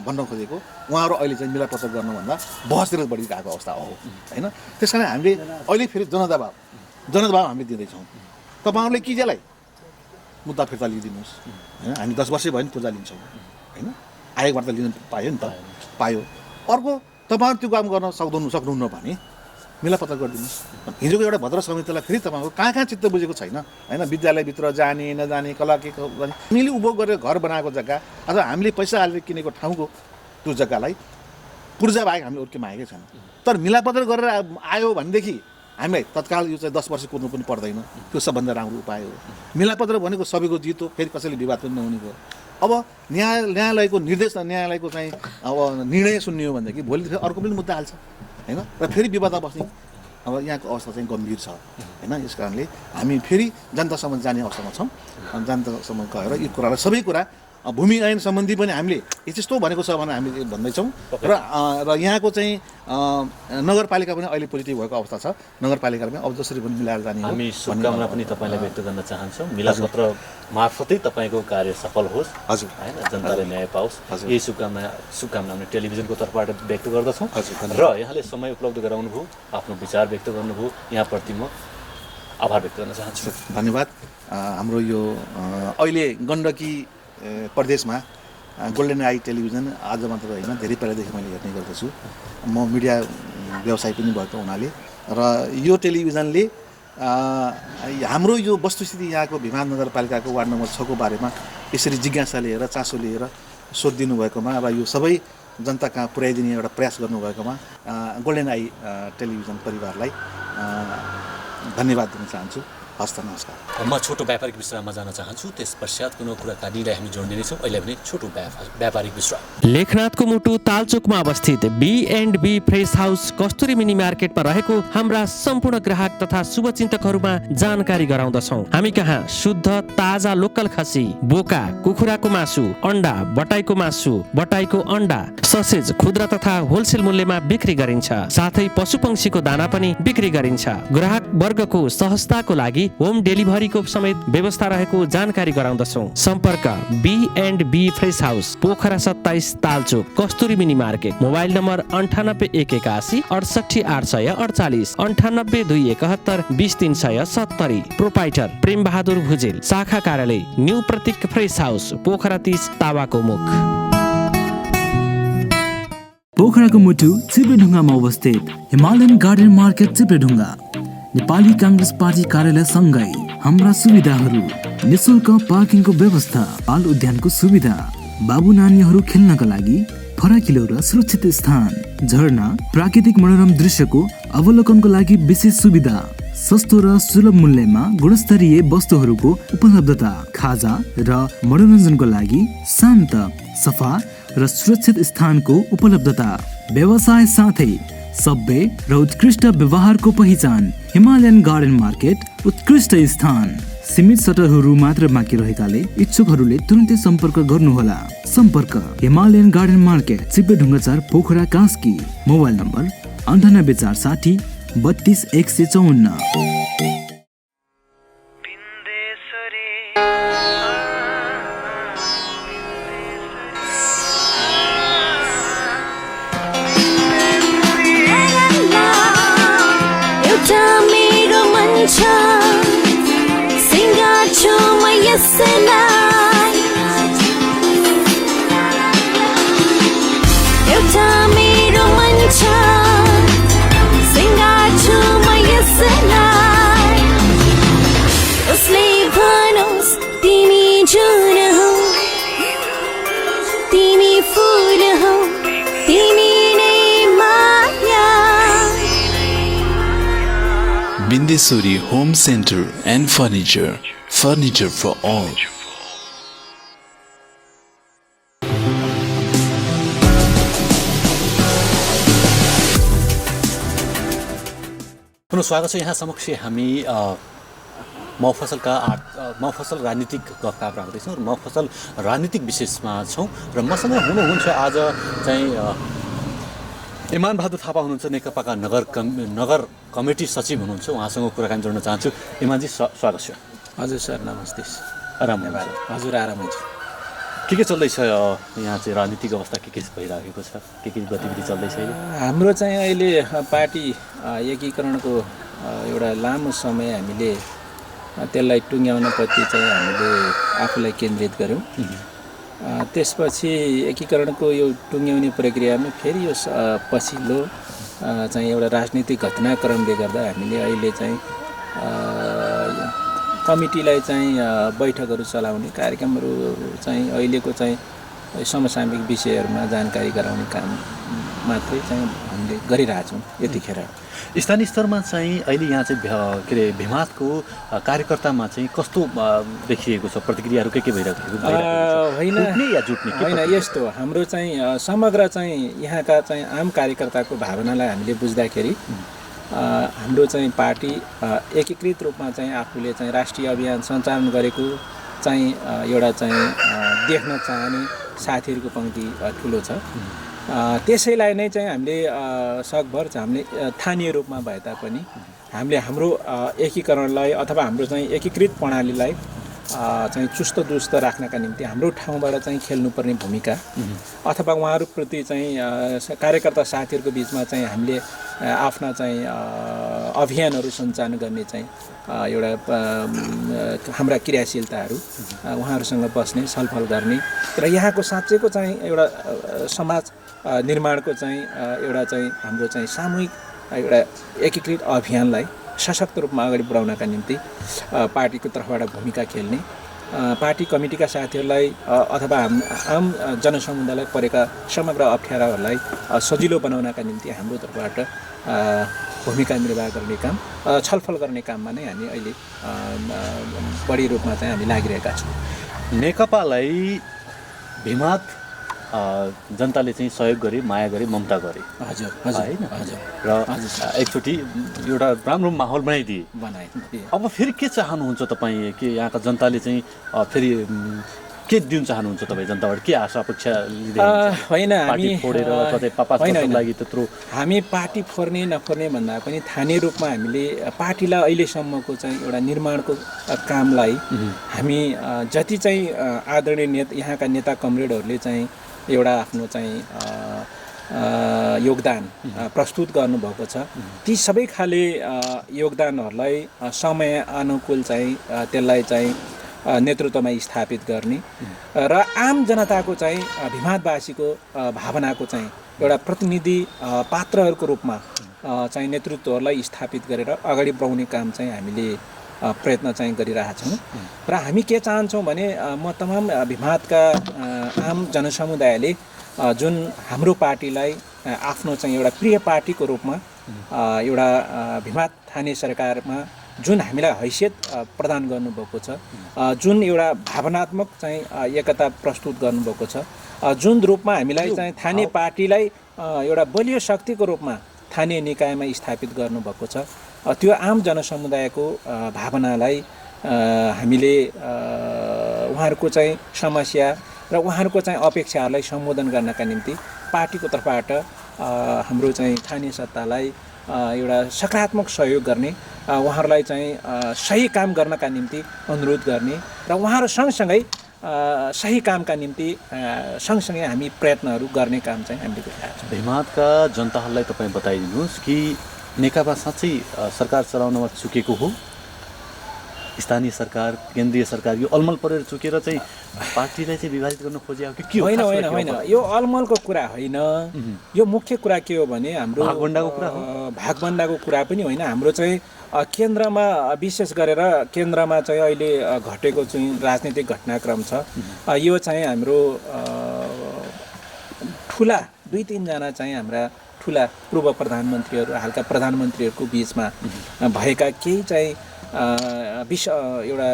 भन्न खोजेको उहाँहरू अहिले चाहिँ मिलापत्र गर्नुभन्दा बहसतिर बढी गएको अवस्था हो होइन। त्यस कारण हामीले अहिले फेरि जनदबाव हामीले दिँदैछौँ। तपाईँहरूले किजेलाई मुद्दा फिर्ता लिइदिनुहोस् होइन, हामी 10 वर्षै भयो नि पूजा लिन्छौँ होइन, आयोगबाट त लिन पायो नि त, पायो। अर्को, तपाईँहरू त्यो काम गर्न सक्नुहुन्न भने मिलापत्र गरिदिनुहोस्। हिजोको एउटा भद्र समितिलाई फेरि तपाईँको कहाँ चित्त बुझेको छैन होइन, विद्यालयभित्र जाने नजाने कला के गर्ने, हामीले उपभोग गरेर घर बनाएको जग्गा अथवा हामीले पैसा हालेर किनेको ठाउँको त्यो जग्गालाई पूर्जा बाहेक हामीले अरू के मागेकै छैन। तर मिलापत्र गरेर आयो भनेदेखि हामीलाई तत्काल यो चाहिँ 10 वर्ष कुर्नु पनि पर्दैन, त्यो सबभन्दा राम्रो उपाय हो। मिलापत्र भनेको सबैको जित हो, फेरि कसैले विवाद पनि नहुने भयो। अब न्यायालयको निर्देश न्यायालयको चाहिँ अब निर्णय सुन्नियो भनेदेखि भोलि फेरि अर्को पनि मुद्दा हाल्छ होइन, र फेरि विवादमा बस्ने अब यहाँको अवस्था चाहिँ गम्भीर छ होइन। यस कारणले हामी फेरि जनतासम्म जाने अवस्थामा छौँ। जनतासम्म गएर यो कुरालाई सबै कुरा भूमि ऐन सम्बन्धी पनि हामीले यस्तो भनेको छ भने हामीले भन्दैछौँ र यहाँको चाहिँ नगरपालिका पनि अहिले पोजिटिभ भएको अवस्था छ। नगरपालिकाले पनि अब जसरी पनि मिलाएर जाने हामी शुभकामना पनि तपाईँलाई व्यक्त गर्न चाहन्छौँ। मिलापत्र मार्फतै तपाईँको कार्य सफल होस् हजुर होइन, जनताले न्याय पाओस्, यही शुभकामना हामी टेलिभिजनको तर्फबाट व्यक्त गर्दछौँ। र यहाँले समय उपलब्ध गराउनुभयो, आफ्नो विचार व्यक्त गर्नुभयो, यहाँप्रति म आभार व्यक्त गर्न चाहन्छु। धन्यवाद। हाम्रो यो अहिले गण्डकी प्रदेशमा गोल्डन आई टेलिभिजन आज मात्र होइन, धेरै पहिलादेखि मैले हेर्ने गर्दछु। म मिडिया व्यवसाय पनि भएको हुनाले र यो टेलिभिजनले हाम्रो यो वस्तुस्थिति यहाँको भिमान नगरपालिकाको वार्ड नम्बर 6 को बारेमा यसरी जिज्ञासा लिएर चासो लिएर सोधिदिनु भएकोमा र यो सबै जनता कहाँ पुर्याइदिने एउटा प्रयास गर्नुभएकोमा गोल्डन आई टेलिभिजन परिवारलाई धन्यवाद दिन चाहन्छु। हस्त नमस्कार। म छोटो व्यापारिक विश्राममा जान चाहन्छु, त्यस पश्चात कुनै कुराकानीलाई हामी जोड्नेछौँ। अहिले भने छोटो व्यापारिक विश्राम। लेखनाथको मुटु तालचोकमा अवस्थित B&B फ्रेस हाउस कस्तुरी मिनी मार्केटमा रहेको हाम्रा सम्पूर्ण ग्राहक तथा शुभचिन्तकहरूमा जानकारी गराउँदछौँ। हामी कहाँ शुद्ध ताजा लोकल खसी, बोका, कुखुराको मासु, अन्डा, बटाईको मासु, बटाईको अन्डा, ससेज खुद्रा तथा होलसेल मूल्यमा बिक्री गरिन्छ। साथै पशुपक्षीको दाना पनि बिक्री गरिन्छ। ग्राहक वर्गको सहजताको लागि होम डेलिभरीको समेत व्यवस्था रहेको जानकारी गराउँदछौँ। सम्पर्क B&B fresh house, Pokhara 27 Talchowk, Kasturi mini market. Mobile number 98 181 68 848, 98 271 20 370। Proprietor Prem Bahadur Bhujel. शाखा कार्यालय new Pratik fresh house, Pokhara 30 तावाको मुख। पोखराको मुटु चिप्लेढुङ्गामा अवस्थित Himalayan garden market Chipledhunga. Nepali Congress party कार्यालय सँगै हाम्रा सुविधाहरू: निशुल्क पार्किङको व्यवस्था, बाल उद्यानको सुविधा, बाबु नानीहरू खेल्नका लागि फराकिलो र सुरक्षित स्थान, झरना, प्राकृतिक मनोरम दृश्यको अवलोकनको लागि विशेष सुविधा, सस्तो र सुलभ मूल्यमा गुणस्तरीय वस्तुहरूको उपलब्धता, खाजा र मनोरञ्जनको लागि शान्त, सफा र सुरक्षित स्थानको उपलब्धता, व्यवसाय साथै सभ्य र उत्कृष्ट व्यवहारको पहिचान। हिमालयन गार्डन मार्केट उत्कृष्ट स्थान। सीमित सटरहरू मात्र बाँकी रहेकाले इच्छुकहरूले तुरन्तै सम्पर्क गर्नुहोला। सम्पर्क Himalayan garden market, Chipledhunga 4, Pokhara Kaski. Mobile number 98 460 32 154। Bindesuri Home Center and Furniture. Furniture for all. पुनः स्वागत छ यहाँ समक्ष। हामी मफसल राजनीतिक गफकाफ राख्दैछौँ र मफसल राजनीतिक विशेषमा छौँ र मसँग हुनुहुन्छ आज चाहिँ इमान बहादुर थापा हुनुहुन्छ, नेकपाका नगर कमिटी सचिव हुनुहुन्छ। उहाँसँग कुराकानी जोड्न चाहन्छु। इमानजी स्वागत छ। हजुर सर, नमस्ते। आराम हजुर, आरामै छ। के चल्दैछ यहाँ चाहिँ राजनीतिक अवस्था के भइरहेको छ, के गतिविधि चल्दैछ अहिले? हाम्रो चाहिँ अहिले पार्टी एकीकरणको एउटा लामो समय हामीले त्यसलाई टुङ्ग्याउनप्रति चाहिँ हामीले आफूलाई केन्द्रित गऱ्यौँ। त्यसपछि एकीकरणको यो टुङ्ग्याउने प्रक्रियामा फेरि यो पछिल्लो चाहिँ एउटा राजनीतिक घटनाक्रमले गर्दा हामीले अहिले चाहिँ कमिटीलाई चाहिँ बैठकहरू चलाउने कार्यक्रमहरू चाहिँ अहिलेको चाहिँ समसामयिक विषयहरूमा जानकारी गराउने काम मात्रै चाहिँ हामीले गरिरहेछौँ यतिखेर। स्थानीय स्तरमा चाहिँ अहिले यहाँ चाहिँ के अरे भिमातको कार्यकर्तामा चाहिँ कस्तो देखिएको छ, प्रतिक्रियाहरू के भइरहेको होइन या जुट्ने होइन, यस्तो हाम्रो चाहिँ समग्र चाहिँ यहाँका चाहिँ आम कार्यकर्ताको भावनालाई हामीले बुझ्दाखेरि हाम्रो चाहिँ पार्टी एकीकृत रूपमा चाहिँ आफूले चाहिँ राष्ट्रिय अभियान सञ्चालन गरेको चाहिँ एउटा चाहिँ देख्न चाहने साथीहरूको पङ्क्ति ठुलो छ। त्यसैलाई नै चाहिँ हामीले सकभर हामीले स्थानीय रूपमा भए तापनि हामीले हाम्रो एकीकरणलाई अथवा हाम्रो चाहिँ एकीकृत प्रणालीलाई चाहिँ चुस्त दुरुस्त राख्नका निम्ति हाम्रो ठाउँबाट चाहिँ खेल्नुपर्ने भूमिका अथवा उहाँहरूप्रति चाहिँ कार्यकर्ता साथीहरूको बिचमा चाहिँ हामीले आफ्ना चाहिँ अभियानहरू सञ्चालन गर्ने चाहिँ एउटा हाम्रा क्रियाशीलताहरू उहाँहरूसँग बस्ने छलफल गर्ने र यहाँको साँच्चैको चाहिँ एउटा समाज निर्माणको चाहिँ एउटा चाहिँ हाम्रो चाहिँ सामूहिक एउटा एकीकृत अभियानलाई सशक्त रूपमा अगाडि बढाउनका निम्ति पार्टीको तर्फबाट भूमिका खेल्ने पार्टी कमिटीका साथीहरूलाई अथवा आम जनसमुदायलाई परेका समग्र अप्ठ्याराहरूलाई सजिलो बनाउनका निम्ति हाम्रो तर्फबाट भूमिका निर्वाह गर्ने काम छलफल गर्ने काममा नै हामी अहिले बढी रूपमा चाहिँ हामी लागिरहेका छौँ। नेकपालाई भिमात जनताले चाहिँ सहयोग गरे, माया गरे, ममता गरे। हजुर होइन र एकचोटि एउटा राम्रो माहौल बनाइदिए। अब फेरि के चाहनुहुन्छ तपाईँ कि यहाँका जनताले चाहिँ फेरि के दिन चाहनुहुन्छ तपाईँ जनताबाट, के आशा अपेक्षा होइन हामी फोडेर कतै पापाको लागि त्यत्रो हामी पार्टी फोर्ने नफोर्ने भन्दा पनि स्थानीय रूपमा हामीले पार्टीलाई अहिलेसम्मको चाहिँ एउटा निर्माणको कामलाई हामी जति चाहिँ आदरणीय यहाँका नेता कमरेडहरूले चाहिँ एउटा आफ्नो चाहिँ योगदान प्रस्तुत गर्नुभएको छ, ती सबै खाले योगदानहरूलाई समय अनुकूल चाहिँ त्यसलाई चाहिँ नेतृत्वमा स्थापित गर्ने र आम जनताको चाहिँ भिमातवासीको भावनाको चाहिँ एउटा प्रतिनिधि पात्रहरूको रूपमा चाहिँ नेतृत्वहरूलाई स्थापित गरेर अगाडि बढाउने काम चाहिँ हामीले प्रयत्न चाहिँ गरिरहेछौँ। र हामी के चाहन्छौँ भने म तमाम भिमातका आम जनसमुदायले जुन हाम्रो पार्टीलाई आफ्नो चाहिँ एउटा प्रिय पार्टीको रूपमा एउटा भिमात स्थानीय सरकारमा जुन हामीलाई हैसियत प्रदान गर्नुभएको छ, जुन एउटा भावनात्मक चाहिँ एकता प्रस्तुत गर्नुभएको छ, जुन रूपमा हामीलाई चाहिँ स्थानीय पार्टीलाई एउटा बलियो शक्तिको रूपमा स्थानीय निकायमा स्थापित गर्नुभएको छ, त्यो आम जनसमुदायको भावनालाई हामीले उहाँहरूको चाहिँ समस्या र उहाँहरूको चाहिँ अपेक्षाहरूलाई सम्बोधन गर्नका निम्ति पार्टीको तर्फबाट हाम्रो चाहिँ स्थानीय सत्तालाई एउटा सकारात्मक सहयोग गर्ने, उहाँहरूलाई चाहिँ सही काम गर्नका निम्ति अनुरोध गर्ने र उहाँहरू सँगसँगै सही कामका निम्ति सँगसँगै हामी प्रयत्नहरू गर्ने काम चाहिँ हामीले गरिरहेका छौँ। भिमातका जनताहरूलाई तपाईँ बताइदिनुहोस् कि नेकपा साँच्चै सरकार चलाउनमा चुकेको हो, स्थानीय सरकार केन्द्रीय सरकार यो अलमल परेर चुकेर चाहिँ पार्टीलाई चाहिँ विभाजित गर्न खोजेको कि के हो? होइन होइन होइन, यो अलमलको कुरा होइन। यो मुख्य कुरा के हो भने हाम्रो भागभण्डाको कुरा हो। भागभण्डाको कुरा पनि होइन, हाम्रो चाहिँ केन्द्रमा विशेष गरेर केन्द्रमा चाहिँ अहिले घटेको चाहिँ राजनीतिक घटनाक्रम छ, यो चाहिँ हाम्रो ठुला 2-3 चाहिँ हाम्रा ठुला पूर्व प्रधानमन्त्रीहरू हालका प्रधानमन्त्रीहरूको बिचमा भएका केही चाहिँ एउटा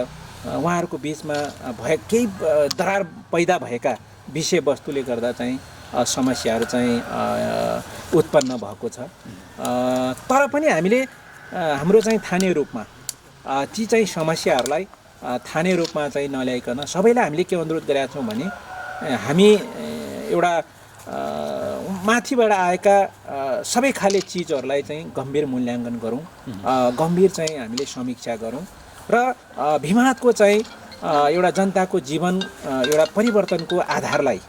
उहाँहरूको बिचमा केही दरार पैदा भएका विषयवस्तुले गर्दा चाहिँ समस्याहरू चाहिँ उत्पन्न भएको छ। तर पनि हामीले हाम्रो चाहिँ स्थानीय रूपमा ती चाहिँ समस्याहरूलाई स्थानीय रूपमा चाहिँ नल्याइकन सबैलाई हामीले के अनुरोध गरेका छौँ भने हामी एउटा माथिबाट आएका सबै खाले चिजहरूलाई चाहिँ गम्भीर मूल्याङ्कन गरौँ, गम्भीर चाहिँ हामीले समीक्षा गरौँ र भिमातको चाहिँ एउटा जनताको जीवन एउटा परिवर्तनको आधारलाई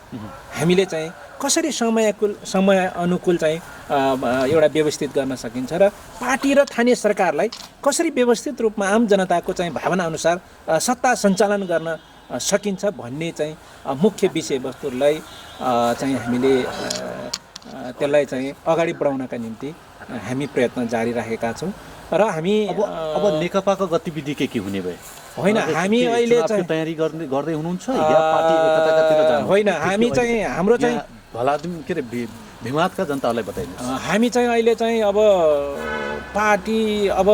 हामीले चाहिँ कसरी समय अनुकूल चाहिँ एउटा व्यवस्थित गर्न सकिन्छ र पार्टी र स्थानीय सरकारलाई कसरी व्यवस्थित रूपमा आम जनताको चाहिँ भावना अनुसार सत्ता सञ्चालन गर्न सकिन्छ भन्ने चाहिँ मुख्य विषयवस्तुहरूलाई चाहिँ हामीले त्यसलाई चाहिँ अगाडि बढाउनका निम्ति हामी प्रयत्न जारी राखेका छौँ र हामी अब नेकपाको गतिविधि के हुने भयो होइन हामी अहिले चाहिँ तयारी गर्दै हुनुहुन्छ या पार्टी एकताकातिर जानु होइन हामी चाहिँ हाम्रो चाहिँ भलादिम के अरे भिमातका जनताहरूलाई बताइदिनुहोस् हामी चाहिँ अहिले चाहिँ अब पार्टी अब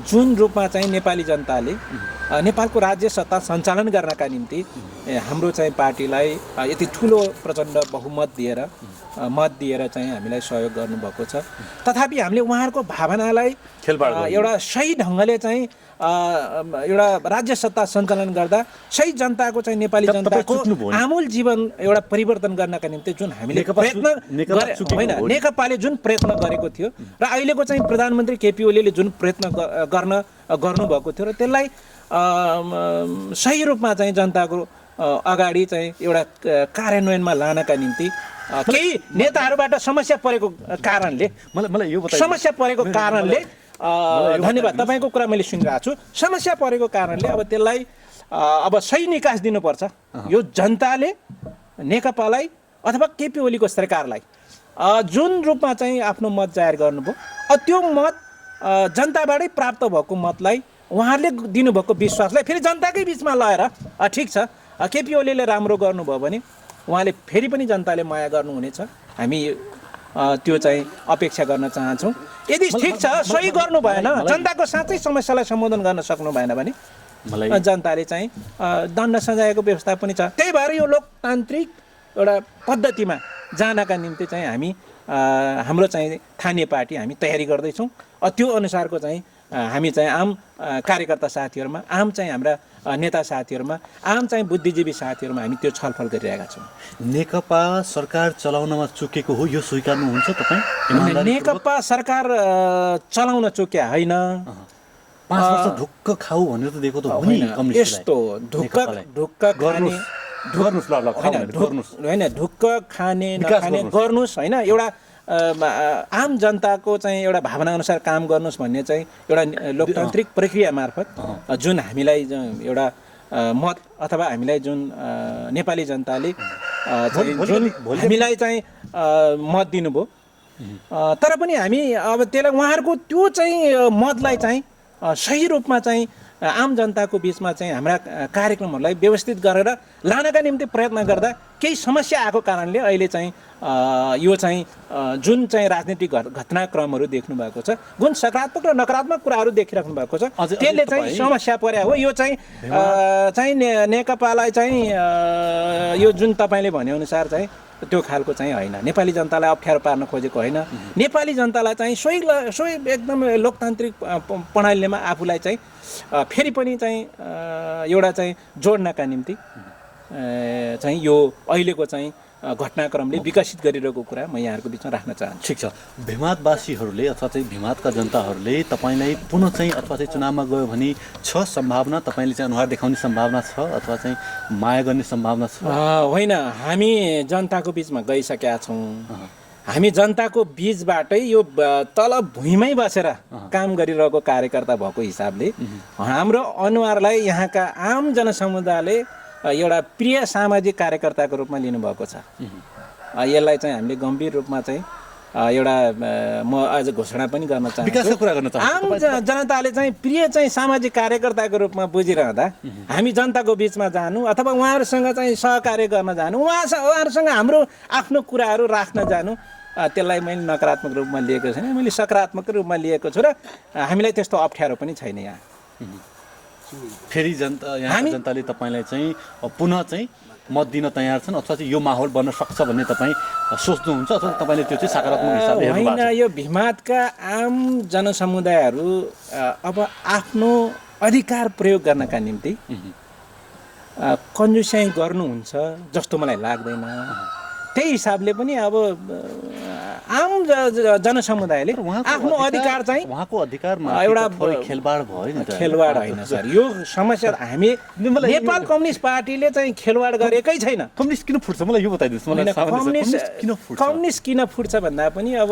जुन रूपमा चाहिँ नेपाली जनताले नेपालको राज्य सत्ता सञ्चालन गर्नका निम्ति हाम्रो चाहिँ पार्टीलाई यति ठुलो प्रचण्ड बहुमत दिएर मत दिएर चाहिँ हामीलाई सहयोग गर्नुभएको छ तथापि हामीले उहाँहरूको भावनालाई एउटा सही ढङ्गले चाहिँ एउटा राज्य सत्ता सञ्चालन गर्दा सही जनताको चाहिँ नेपाली जनताको आमूल जीवन एउटा परिवर्तन गर्नका निम्ति जुन हामीले प्रयत्न होइन नेकपाले जुन प्रयत्न गरेको थियो र अहिलेको चाहिँ प्रधानमन्त्री केपी ओलीले जुन प्रयत्न गर्नुभएको थियो र त्यसलाई सही रूपमा चाहिँ जनताको अगाडि चाहिँ एउटा कार्यान्वयनमा लानका निम्ति केही नेताहरूबाट समस्या परेको कारणले मलाई यो समस्या परेको कारणले धन्यवाद तपाईँको कुरा मैले सुनिरहेको छु समस्या परेको कारणले अब त्यसलाई अब सही निकास दिनुपर्छ यो जनताले नेकपालाई अथवा केपी ओलीको सरकारलाई जुन रूपमा चाहिँ आफ्नो मत जाहेर गर्नुभयो त्यो मत जनताबाटै प्राप्त भएको मतलाई उहाँहरूले दिनुभएको विश्वासलाई फेरि जनताकै बिचमा लगाएर ठिक छ केपी ओलीले राम्रो गर्नुभयो भने उहाँले फेरि पनि जनताले माया गर्नुहुनेछ हामी त्यो चाहिँ अपेक्षा गर्न चाहन्छौँ यदि ठिक छ सही गर्नु भएन जनताको साँच्चै समस्यालाई सम्बोधन गर्न सक्नु भएन भने जनताले चाहिँ दण्ड सजायको व्यवस्था पनि छ त्यही भएर यो लोकतान्त्रिक एउटा पद्धतिमा जानका निम्ति चाहिँ हामी हाम्रो चाहिँ स्थानीय पार्टी हामी तयारी गर्दैछौँ त्यो अनुसारको चाहिँ हामी चाहिँ आम कार्यकर्ता साथीहरूमा आम चाहिँ हाम्रा नेता साथीहरूमा आम चाहिँ बुद्धिजीवी साथीहरूमा हामी त्यो छलफल गरिरहेका छौँ नेकपा सरकार चलाउनमा चुकेको हो यो स्वीकार्नुहुन्छ तपाईँ नेकपा सरकार चलाउन चुक्या होइन 5 वर्ष ढुक्क खाऊ भनेर त दिएको त हो नि कम्युनिस्टलाई यस्तो ढुक्क होइन ढुक्क खाने नखाने गर्नुहोस् होइन एउटा आम जनताको चाहिँ एउटा भावना अनुसार काम गर्नुहोस् भन्ने चाहिँ एउटा लोकतान्त्रिक प्रक्रिया मार्फत जुन हामीलाई एउटा मत अथवा हामीलाई जुन नेपाली जनताले जुन हामीलाई चाहिँ मत दिनुभयो तर पनि हामी अब त्यसलाई उहाँहरूको त्यो चाहिँ मतलाई चाहिँ सही रूपमा चाहिँ आम जनताको बिचमा चाहिँ हाम्रा कार्यक्रमहरूलाई व्यवस्थित गरेर लानका निम्ति प्रयत्न गर्दा केही समस्या आएको कारणले अहिले चाहिँ यो चाहिँ जुन चाहिँ राजनीतिक घटनाक्रमहरू देख्नु भएको छ जुन सकारात्मक र नकारात्मक कुराहरू देखिराख्नु भएको छ त्यसले चाहिँ समस्या पर्या हो यो चाहिँ नेकपालाई चाहिँ यो जुन तपाईँले भनेअनुसार चाहिँ त्यो खालको चाहिँ होइन नेपाली जनतालाई अप्ठ्यारो पार्न खोजेको होइन नेपाली जनतालाई चाहिँ सोही एकदम लोकतान्त्रिक प्रणालीमा आफूलाई चाहिँ फेरि पनि चाहिँ एउटा चाहिँ जोड्नका निम्ति चाहिँ यो अहिलेको चाहिँ घटनाक्रमले विकसित गरिरहेको कुरा म यहाँहरूको बिचमा राख्न चाहन्छु ठिक छ भिमातवासीहरूले अथवा चाहिँ भिमातका जनताहरूले तपाईँलाई पुनः चाहिँ अथवा चाहिँ चुनावमा गयो भने छ सम्भावना तपाईँले चाहिँ अनुहार देखाउने सम्भावना छ अथवा चाहिँ माया गर्ने सम्भावना छ होइन हामी जनताको बिचमा गइसकेका छौँ हामी जनताको बिचबाटै यो तल भुइँमै बसेर काम गरिरहेको कार्यकर्ता भएको हिसाबले हाम्रो अनुहारलाई यहाँका आम जनसमुदायले एउटा प्रिय सामाजिक कार्यकर्ताको रूपमा लिनुभएको छ यसलाई चाहिँ हामीले गम्भीर रूपमा चाहिँ एउटा म आज घोषणा पनि गर्न चाहन्छु आम जनताले चाहिँ प्रिय चाहिँ सामाजिक कार्यकर्ताको रूपमा बुझिरहँदा हामी जनताको बिचमा जानु अथवा उहाँहरूसँग चाहिँ सहकार्य गर्न जानु उहाँहरूसँग हाम्रो आफ्नो कुराहरू राख्न जानु त्यसलाई मैले नकारात्मक रूपमा लिएको छैन मैले सकारात्मक रूपमा लिएको छु र हामीलाई त्यस्तो अप्ठ्यारो पनि छैन यहाँ फेरि जनताले तपाईँलाई चाहिँ पुनः चाहिँ मत दिन तयार छन् अथवा चाहिँ यो माहौल बन्न सक्छ भन्ने तपाईँ सोच्नुहुन्छ अथवा तपाईँले त्यो चाहिँ सकारात्मक हिसाबले हेर्नु होइन यो भिमातका आम जनसमुदायहरू अब आफ्नो अधिकार प्रयोग गर्नका निम्ति कन्जुस्याइ गर्नुहुन्छ जस्तो मलाई लाग्दैन त्यही हिसाबले पनि अब आम जनसमुदायले आफ्नो अधिकार चाहिँ उहाँको अधिकारमा एउटा खेलवाड भयो नि खेलवाड होइन सर यो समस्या हामी नेपाल कम्युनिस्ट पार्टीले चाहिँ खेलवाड गरेकै छैन कम्युनिस्ट किन फुट्छ मलाई यो बताइदिनुहोस् कम्युनिस्ट किन फुट्छ भन्दा पनि अब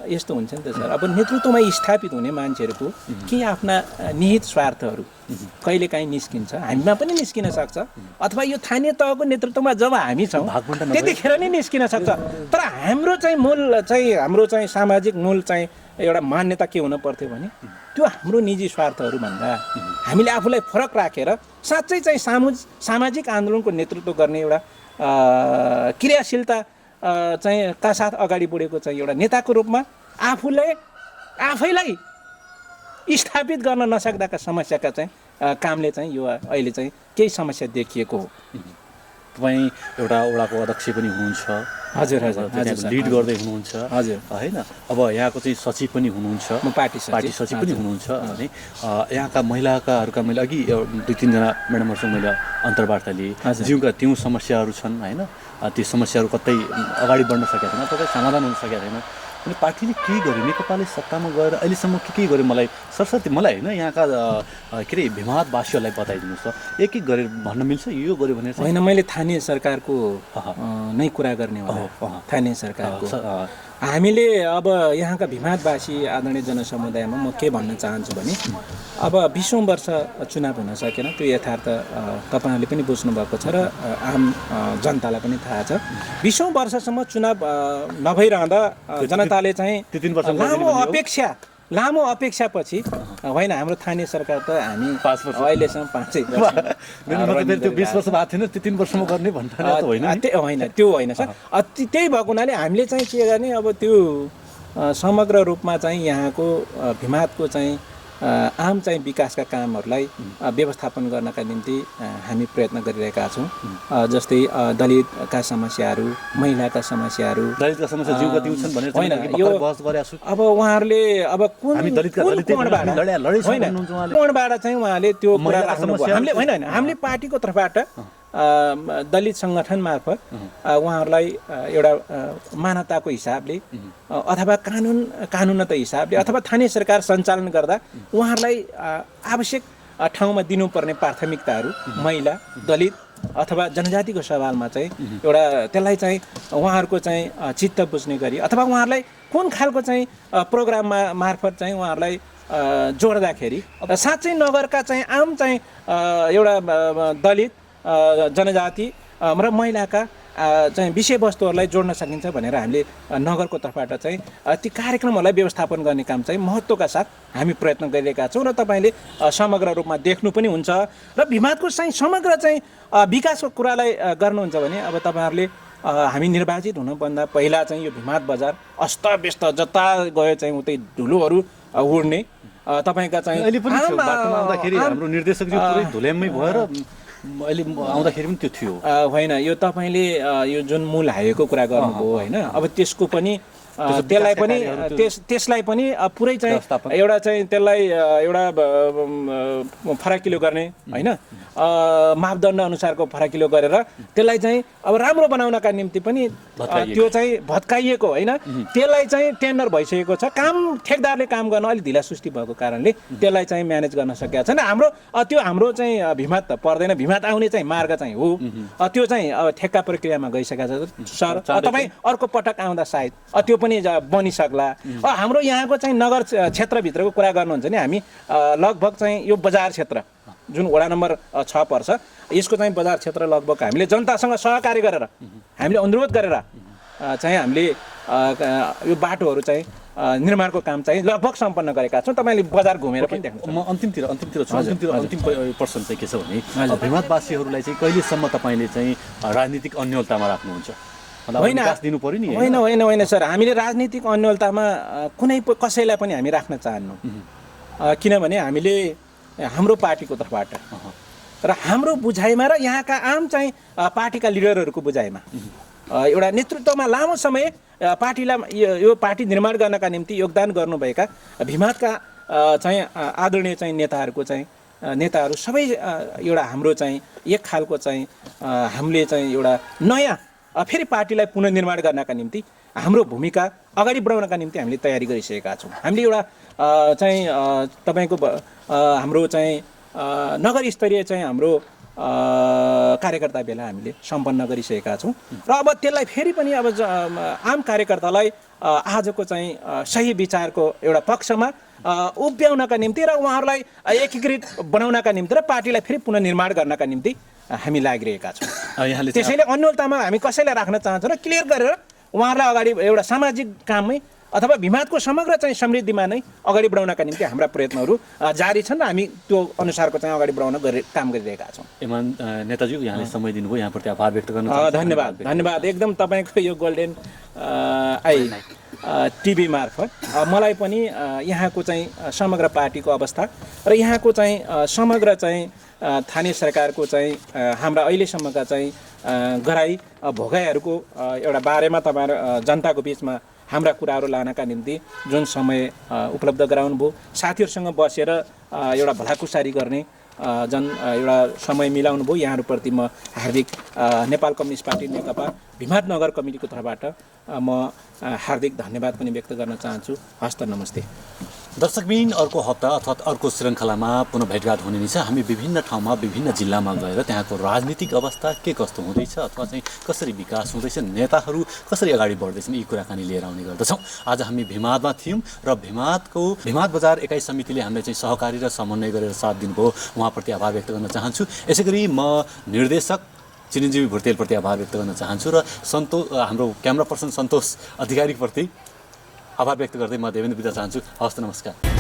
यस्तो हुन्छ नि त सर अब नेतृत्वमा स्थापित हुने मान्छेहरूको केही आफ्ना निहित स्वार्थहरू कहिलेकाहीँ निस्किन्छ, हामीमा पनि निस्किन सक्छ, अथवा यो स्थानीय तहको नेतृत्वमा जब हामी छौँ त्यतिखेर नै निस्किन सक्छ। तर हाम्रो चाहिँ मूल चाहिँ हाम्रो चाहिँ सामाजिक मूल चाहिँ एउटा मान्यता के हुन पर्थ्यो भने त्यो हाम्रो निजी स्वार्थहरूभन्दा हामीले आफूलाई फरक राखेर साँच्चै चाहिँ सामाजिक आन्दोलनको नेतृत्व गर्ने एउटा क्रियाशीलता चाहिँ का साथ अगाडि बढेको चाहिँ एउटा नेताको रूपमा आफैलाई स्थापित गर्न नसक्दाका समस्याका चाहिँ कामले चाहिँ यो अहिले चाहिँ केही समस्या देखिएको हो। तपाईँ एउटा वडाको अध्यक्ष पनि हुनुहुन्छ, हजुर हजुर हजुर लिड गर्दै हुनुहुन्छ हजुर होइन। अब यहाँको चाहिँ सचिव पनि हुनुहुन्छ, म पार्टी सचिव पनि हुनुहुन्छ भने यहाँका महिलाहरूका मैले अघि 2-3जना म्याडमहरूसँग मैले अन्तर्वार्ता लिएँ, जिउका त्यो समस्याहरू छन् होइन, ती समस्याहरू कतै अगाडि बढ्न सकेका छैन, कतै समाधान हुन सकेका छैन। अनि पार्टीले के गर्यो, नेकपाले सत्तामा गएर अहिलेसम्म के गर्यो मलाई सरस्वती मलाई होइन यहाँका के अरे भिमादवासीहरूलाई बताइदिनुहोस् त, एक एक गरेर भन्न मिल्छ यो गर्यो भने होइन। मैले स्थानीय सरकारको नै कुरा गर्ने होला। स्थानीय सरकारको हामीले अब यहाँका भिमादवासी आदरणीय जनसमुदायमा म के भन्न चाहन्छु भने अब 20औं वर्ष चुनाव हुन सकेन, त्यो यथार्थ तपाईँहरूले पनि बुझ्नुभएको छ र आम जनतालाई पनि थाहा छ। 20औं वर्षसम्म चुनाव नभइरहँदा जनताले चाहिँ लामो अपेक्षापछि होइन हाम्रो स्थानीय सरकार त हामी अहिलेसम्म 5 वर्ष त्यो 20 वर्ष भएको थिएन, त्यो 3 वर्षमा गर्ने होइन त्यो होइन सर। त्यही भएको हुनाले हामीले चाहिँ के गर्ने अब त्यो समग्र रूपमा चाहिँ यहाँको भिमादको चाहिँ आम चाहिँ विकासका कामहरूलाई व्यवस्थापन गर्नका निम्ति हामी प्रयत्न गरिरहेका छौँ। जस्तै दलितका समस्याहरू, महिलाका समस्याहरू, होइन यो अब उहाँहरूले अब कोणबाट चाहिँ उहाँले त्यो कुरा राख्नुभयो। हामीले पार्टीको तर्फबाट दलित सङ्गठन मार्फत उहाँहरूलाई एउटा मानवताको हिसाबले अथवा कानुनत हिसाबले अथवा स्थानीय सरकार सञ्चालन गर्दा उहाँहरूलाई आवश्यक ठाउँमा दिनुपर्ने प्राथमिकताहरू महिला, दलित अथवा जनजातिको सवालमा चाहिँ एउटा त्यसलाई चाहिँ उहाँहरूको चाहिँ चित्त बुझ्ने गरी अथवा उहाँहरूलाई कुन खालको चाहिँ प्रोग्राममा मार्फत चाहिँ उहाँहरूलाई जोड्दाखेरि साँच्चै नगरका चाहिँ आम चाहिँ एउटा दलित जनजाति र महिलाका चाहिँ विषयवस्तुहरूलाई जोड्न सकिन्छ भनेर हामीले नगरको तर्फबाट चाहिँ ती कार्यक्रमहरूलाई व्यवस्थापन गर्ने काम चाहिँ महत्त्वका साथ हामी प्रयत्न गरिरहेका छौँ र तपाईँले समग्र रूपमा देख्नु पनि हुन्छ। र भिमादको चाहिँ समग्र चाहिँ विकासको कुरालाई गर्नुहुन्छ भने अब तपाईँहरूले हामी निर्वाचित हुनुभन्दा पहिला चाहिँ यो भिमाद बजार अस्तव्यस्त जता गयो चाहिँ उतै धुलोहरू उड्ने तपाईँका चाहिँ हाम्रो निर्देशकज्यू पुरै धुलेमै भएर अहिले आउँदाखेरि पनि त्यो थियो होइन। यो तपाईँले यो जुन मूल हाइवेको कुरा गर्नुभयो होइन, अब त्यसको पनि त्यसलाई पनि पुरै चाहिँ एउटा चाहिँ त्यसलाई एउटा फराकिलो गर्ने होइन, मापदण्ड अनुसारको फराकिलो गरेर त्यसलाई चाहिँ अब राम्रो बनाउनका निम्ति पनि त्यो चाहिँ भत्काइएको होइन, त्यसलाई चाहिँ टेन्डर भइसकेको छ। ठेकदारले काम गर्न अलिक ढिला सुस्ती भएको कारणले त्यसलाई चाहिँ म्यानेज गर्न सकेको छैन। हाम्रो चाहिँ भिमाद त पर्दैन, भिमाद आउने चाहिँ मार्ग चाहिँ हो, त्यो चाहिँ अब ठेक्का प्रक्रियामा गइसकेको छ सर। तपाईँ अर्को पटक आउँदा सायद त्यो पनि बनिसक्ला। हाम्रो यहाँको चाहिँ नगर क्षेत्रभित्रको कुरा गर्नुहुन्छ भने हामी लगभग चाहिँ यो बजार क्षेत्र जुन वडा नम्बर 6 पर्छ यसको चाहिँ बजार क्षेत्र लगभग हामीले जनतासँग सहकार्य गरेर हामीले अनुरोध गरेर चाहिँ हामीले यो बाटोहरू चाहिँ निर्माणको काम चाहिँ लगभग सम्पन्न गरेका छौँ। तपाईँले बजार घुमेर पनि देख्नुहुन्छ। म अन्तिमतिर अन्तिम प्रश्न चाहिँ के छ भने भिमादवासीहरूलाई चाहिँ कहिलेसम्म तपाईँले चाहिँ राजनीतिक अन्योलतामा राख्नुहुन्छ? होइन सर, हामीले राजनीतिक अन्योलतामा कुनै कसैलाई पनि हामी राख्न चाहन्नौँ। किनभने हामीले हाम्रो पार्टीको तर्फबाट र हाम्रो बुझाइमा र यहाँका आम चाहिँ पार्टीका लिडरहरूको बुझाइमा एउटा नेतृत्वमा लामो समय पार्टीलाई यो पार्टी निर्माण गर्नका निम्ति योगदान गर्नुभएका भिमादका चाहिँ आदरणीय चाहिँ नेताहरू सबै एउटा हाम्रो चाहिँ एक खालको चाहिँ हामीले चाहिँ एउटा नयाँ फेरि पार्टीलाई पुनर्निर्माण गर्नका निम्ति हाम्रो भूमिका अगाडि बढाउनका निम्ति हामीले तयारी गरिसकेका छौँ। हामीले एउटा चाहिँ तपाईँको हाम्रो चाहिँ नगर स्तरीय चाहिँ हाम्रो कार्यकर्ता भेला हामीले सम्पन्न गरिसकेका छौँ र अब त्यसलाई फेरि पनि अब आम कार्यकर्तालाई आजको चाहिँ सही विचारको एउटा पक्षमा उभ्याउनका निम्ति र उहाँहरूलाई एकीकृत बनाउनका निम्ति र पार्टीलाई फेरि पुनर्निर्माण गर्नका निम्ति हामी लागिरहेका छौँ। यहाँले चाहिँ त्यसैले अन्यलतामा हामी कसैलाई राख्न चाहन्छौँ र क्लियर गरेर उहाँहरूलाई अगाडि एउटा सामाजिक काममै अथवा भिमादको समग्र चाहिँ समृद्धिमा नै अगाडि बढाउनका निम्ति हाम्रा प्रयत्नहरू जारी छन् र हामी त्यो अनुसारको चाहिँ अगाडि बढाउन काम गरिरहेका छौँ। नेताजी यहाँले समय दिनुभयो, यहाँप्रति आभार व्यक्त गर्न धन्यवाद धन्यवाद। एकदम तपाईँको यो गोल्डेन आई टिभी मार्फत मलाई पनि यहाँको चाहिँ समग्र पार्टीको अवस्था र यहाँको चाहिँ समग्र चाहिँ स्थानीय सरकारको चाहिँ हाम्रा अहिलेसम्मका चाहिँ गराई भोगाइहरूको एउटा बारेमा तपाईँहरू जनताको बिचमा हाम्रा कुराहरू लानका निम्ति जुन समय उपलब्ध गराउनु भयो, साथीहरूसँग बसेर एउटा भलाकुसारी गर्ने एउटा समय मिलाउनु भयो, यहाँहरूप्रति म हार्दिक नेपाल कम्युनिस्ट पार्टी नेकपा भिमाद नगर कमिटीको तर्फबाट म हार्दिक धन्यवाद पनि व्यक्त गर्न चाहन्छु। हस्त नमस्ते। दर्शकबिन, अर्को हप्ता अर्थात् अर्को श्रृङ्खलामा पुनः भेटघाट हुने नै छ। हामी विभिन्न ठाउँमा विभिन्न जिल्लामा गएर त्यहाँको राजनीतिक अवस्था के कस्तो हुँदैछ अथवा चाहिँ कसरी विकास हुँदैछ, नेताहरू कसरी अगाडि बढ्दैछन्, यी कुराकानी लिएर आउने गर्दछौँ। आज हामी भिमादमा थियौँ र भिमाद बजार एकाइ समितिले हामीलाई चाहिँ सहकारी र समन्वय गरेर साथ दिनुभयो, उहाँप्रति आभार व्यक्त गर्न चाहन्छु। यसै गरी म निर्देशक चिरञ्जीवी भुर्तेलप्रति आभार व्यक्त गर्न चाहन्छु र हाम्रो क्यामेरा पर्सन सन्तोष अधिकारीप्रति आभार व्यक्त गर्दै म देवेन्द्र बिदा चाहन्छु। हवस्, नमस्कार।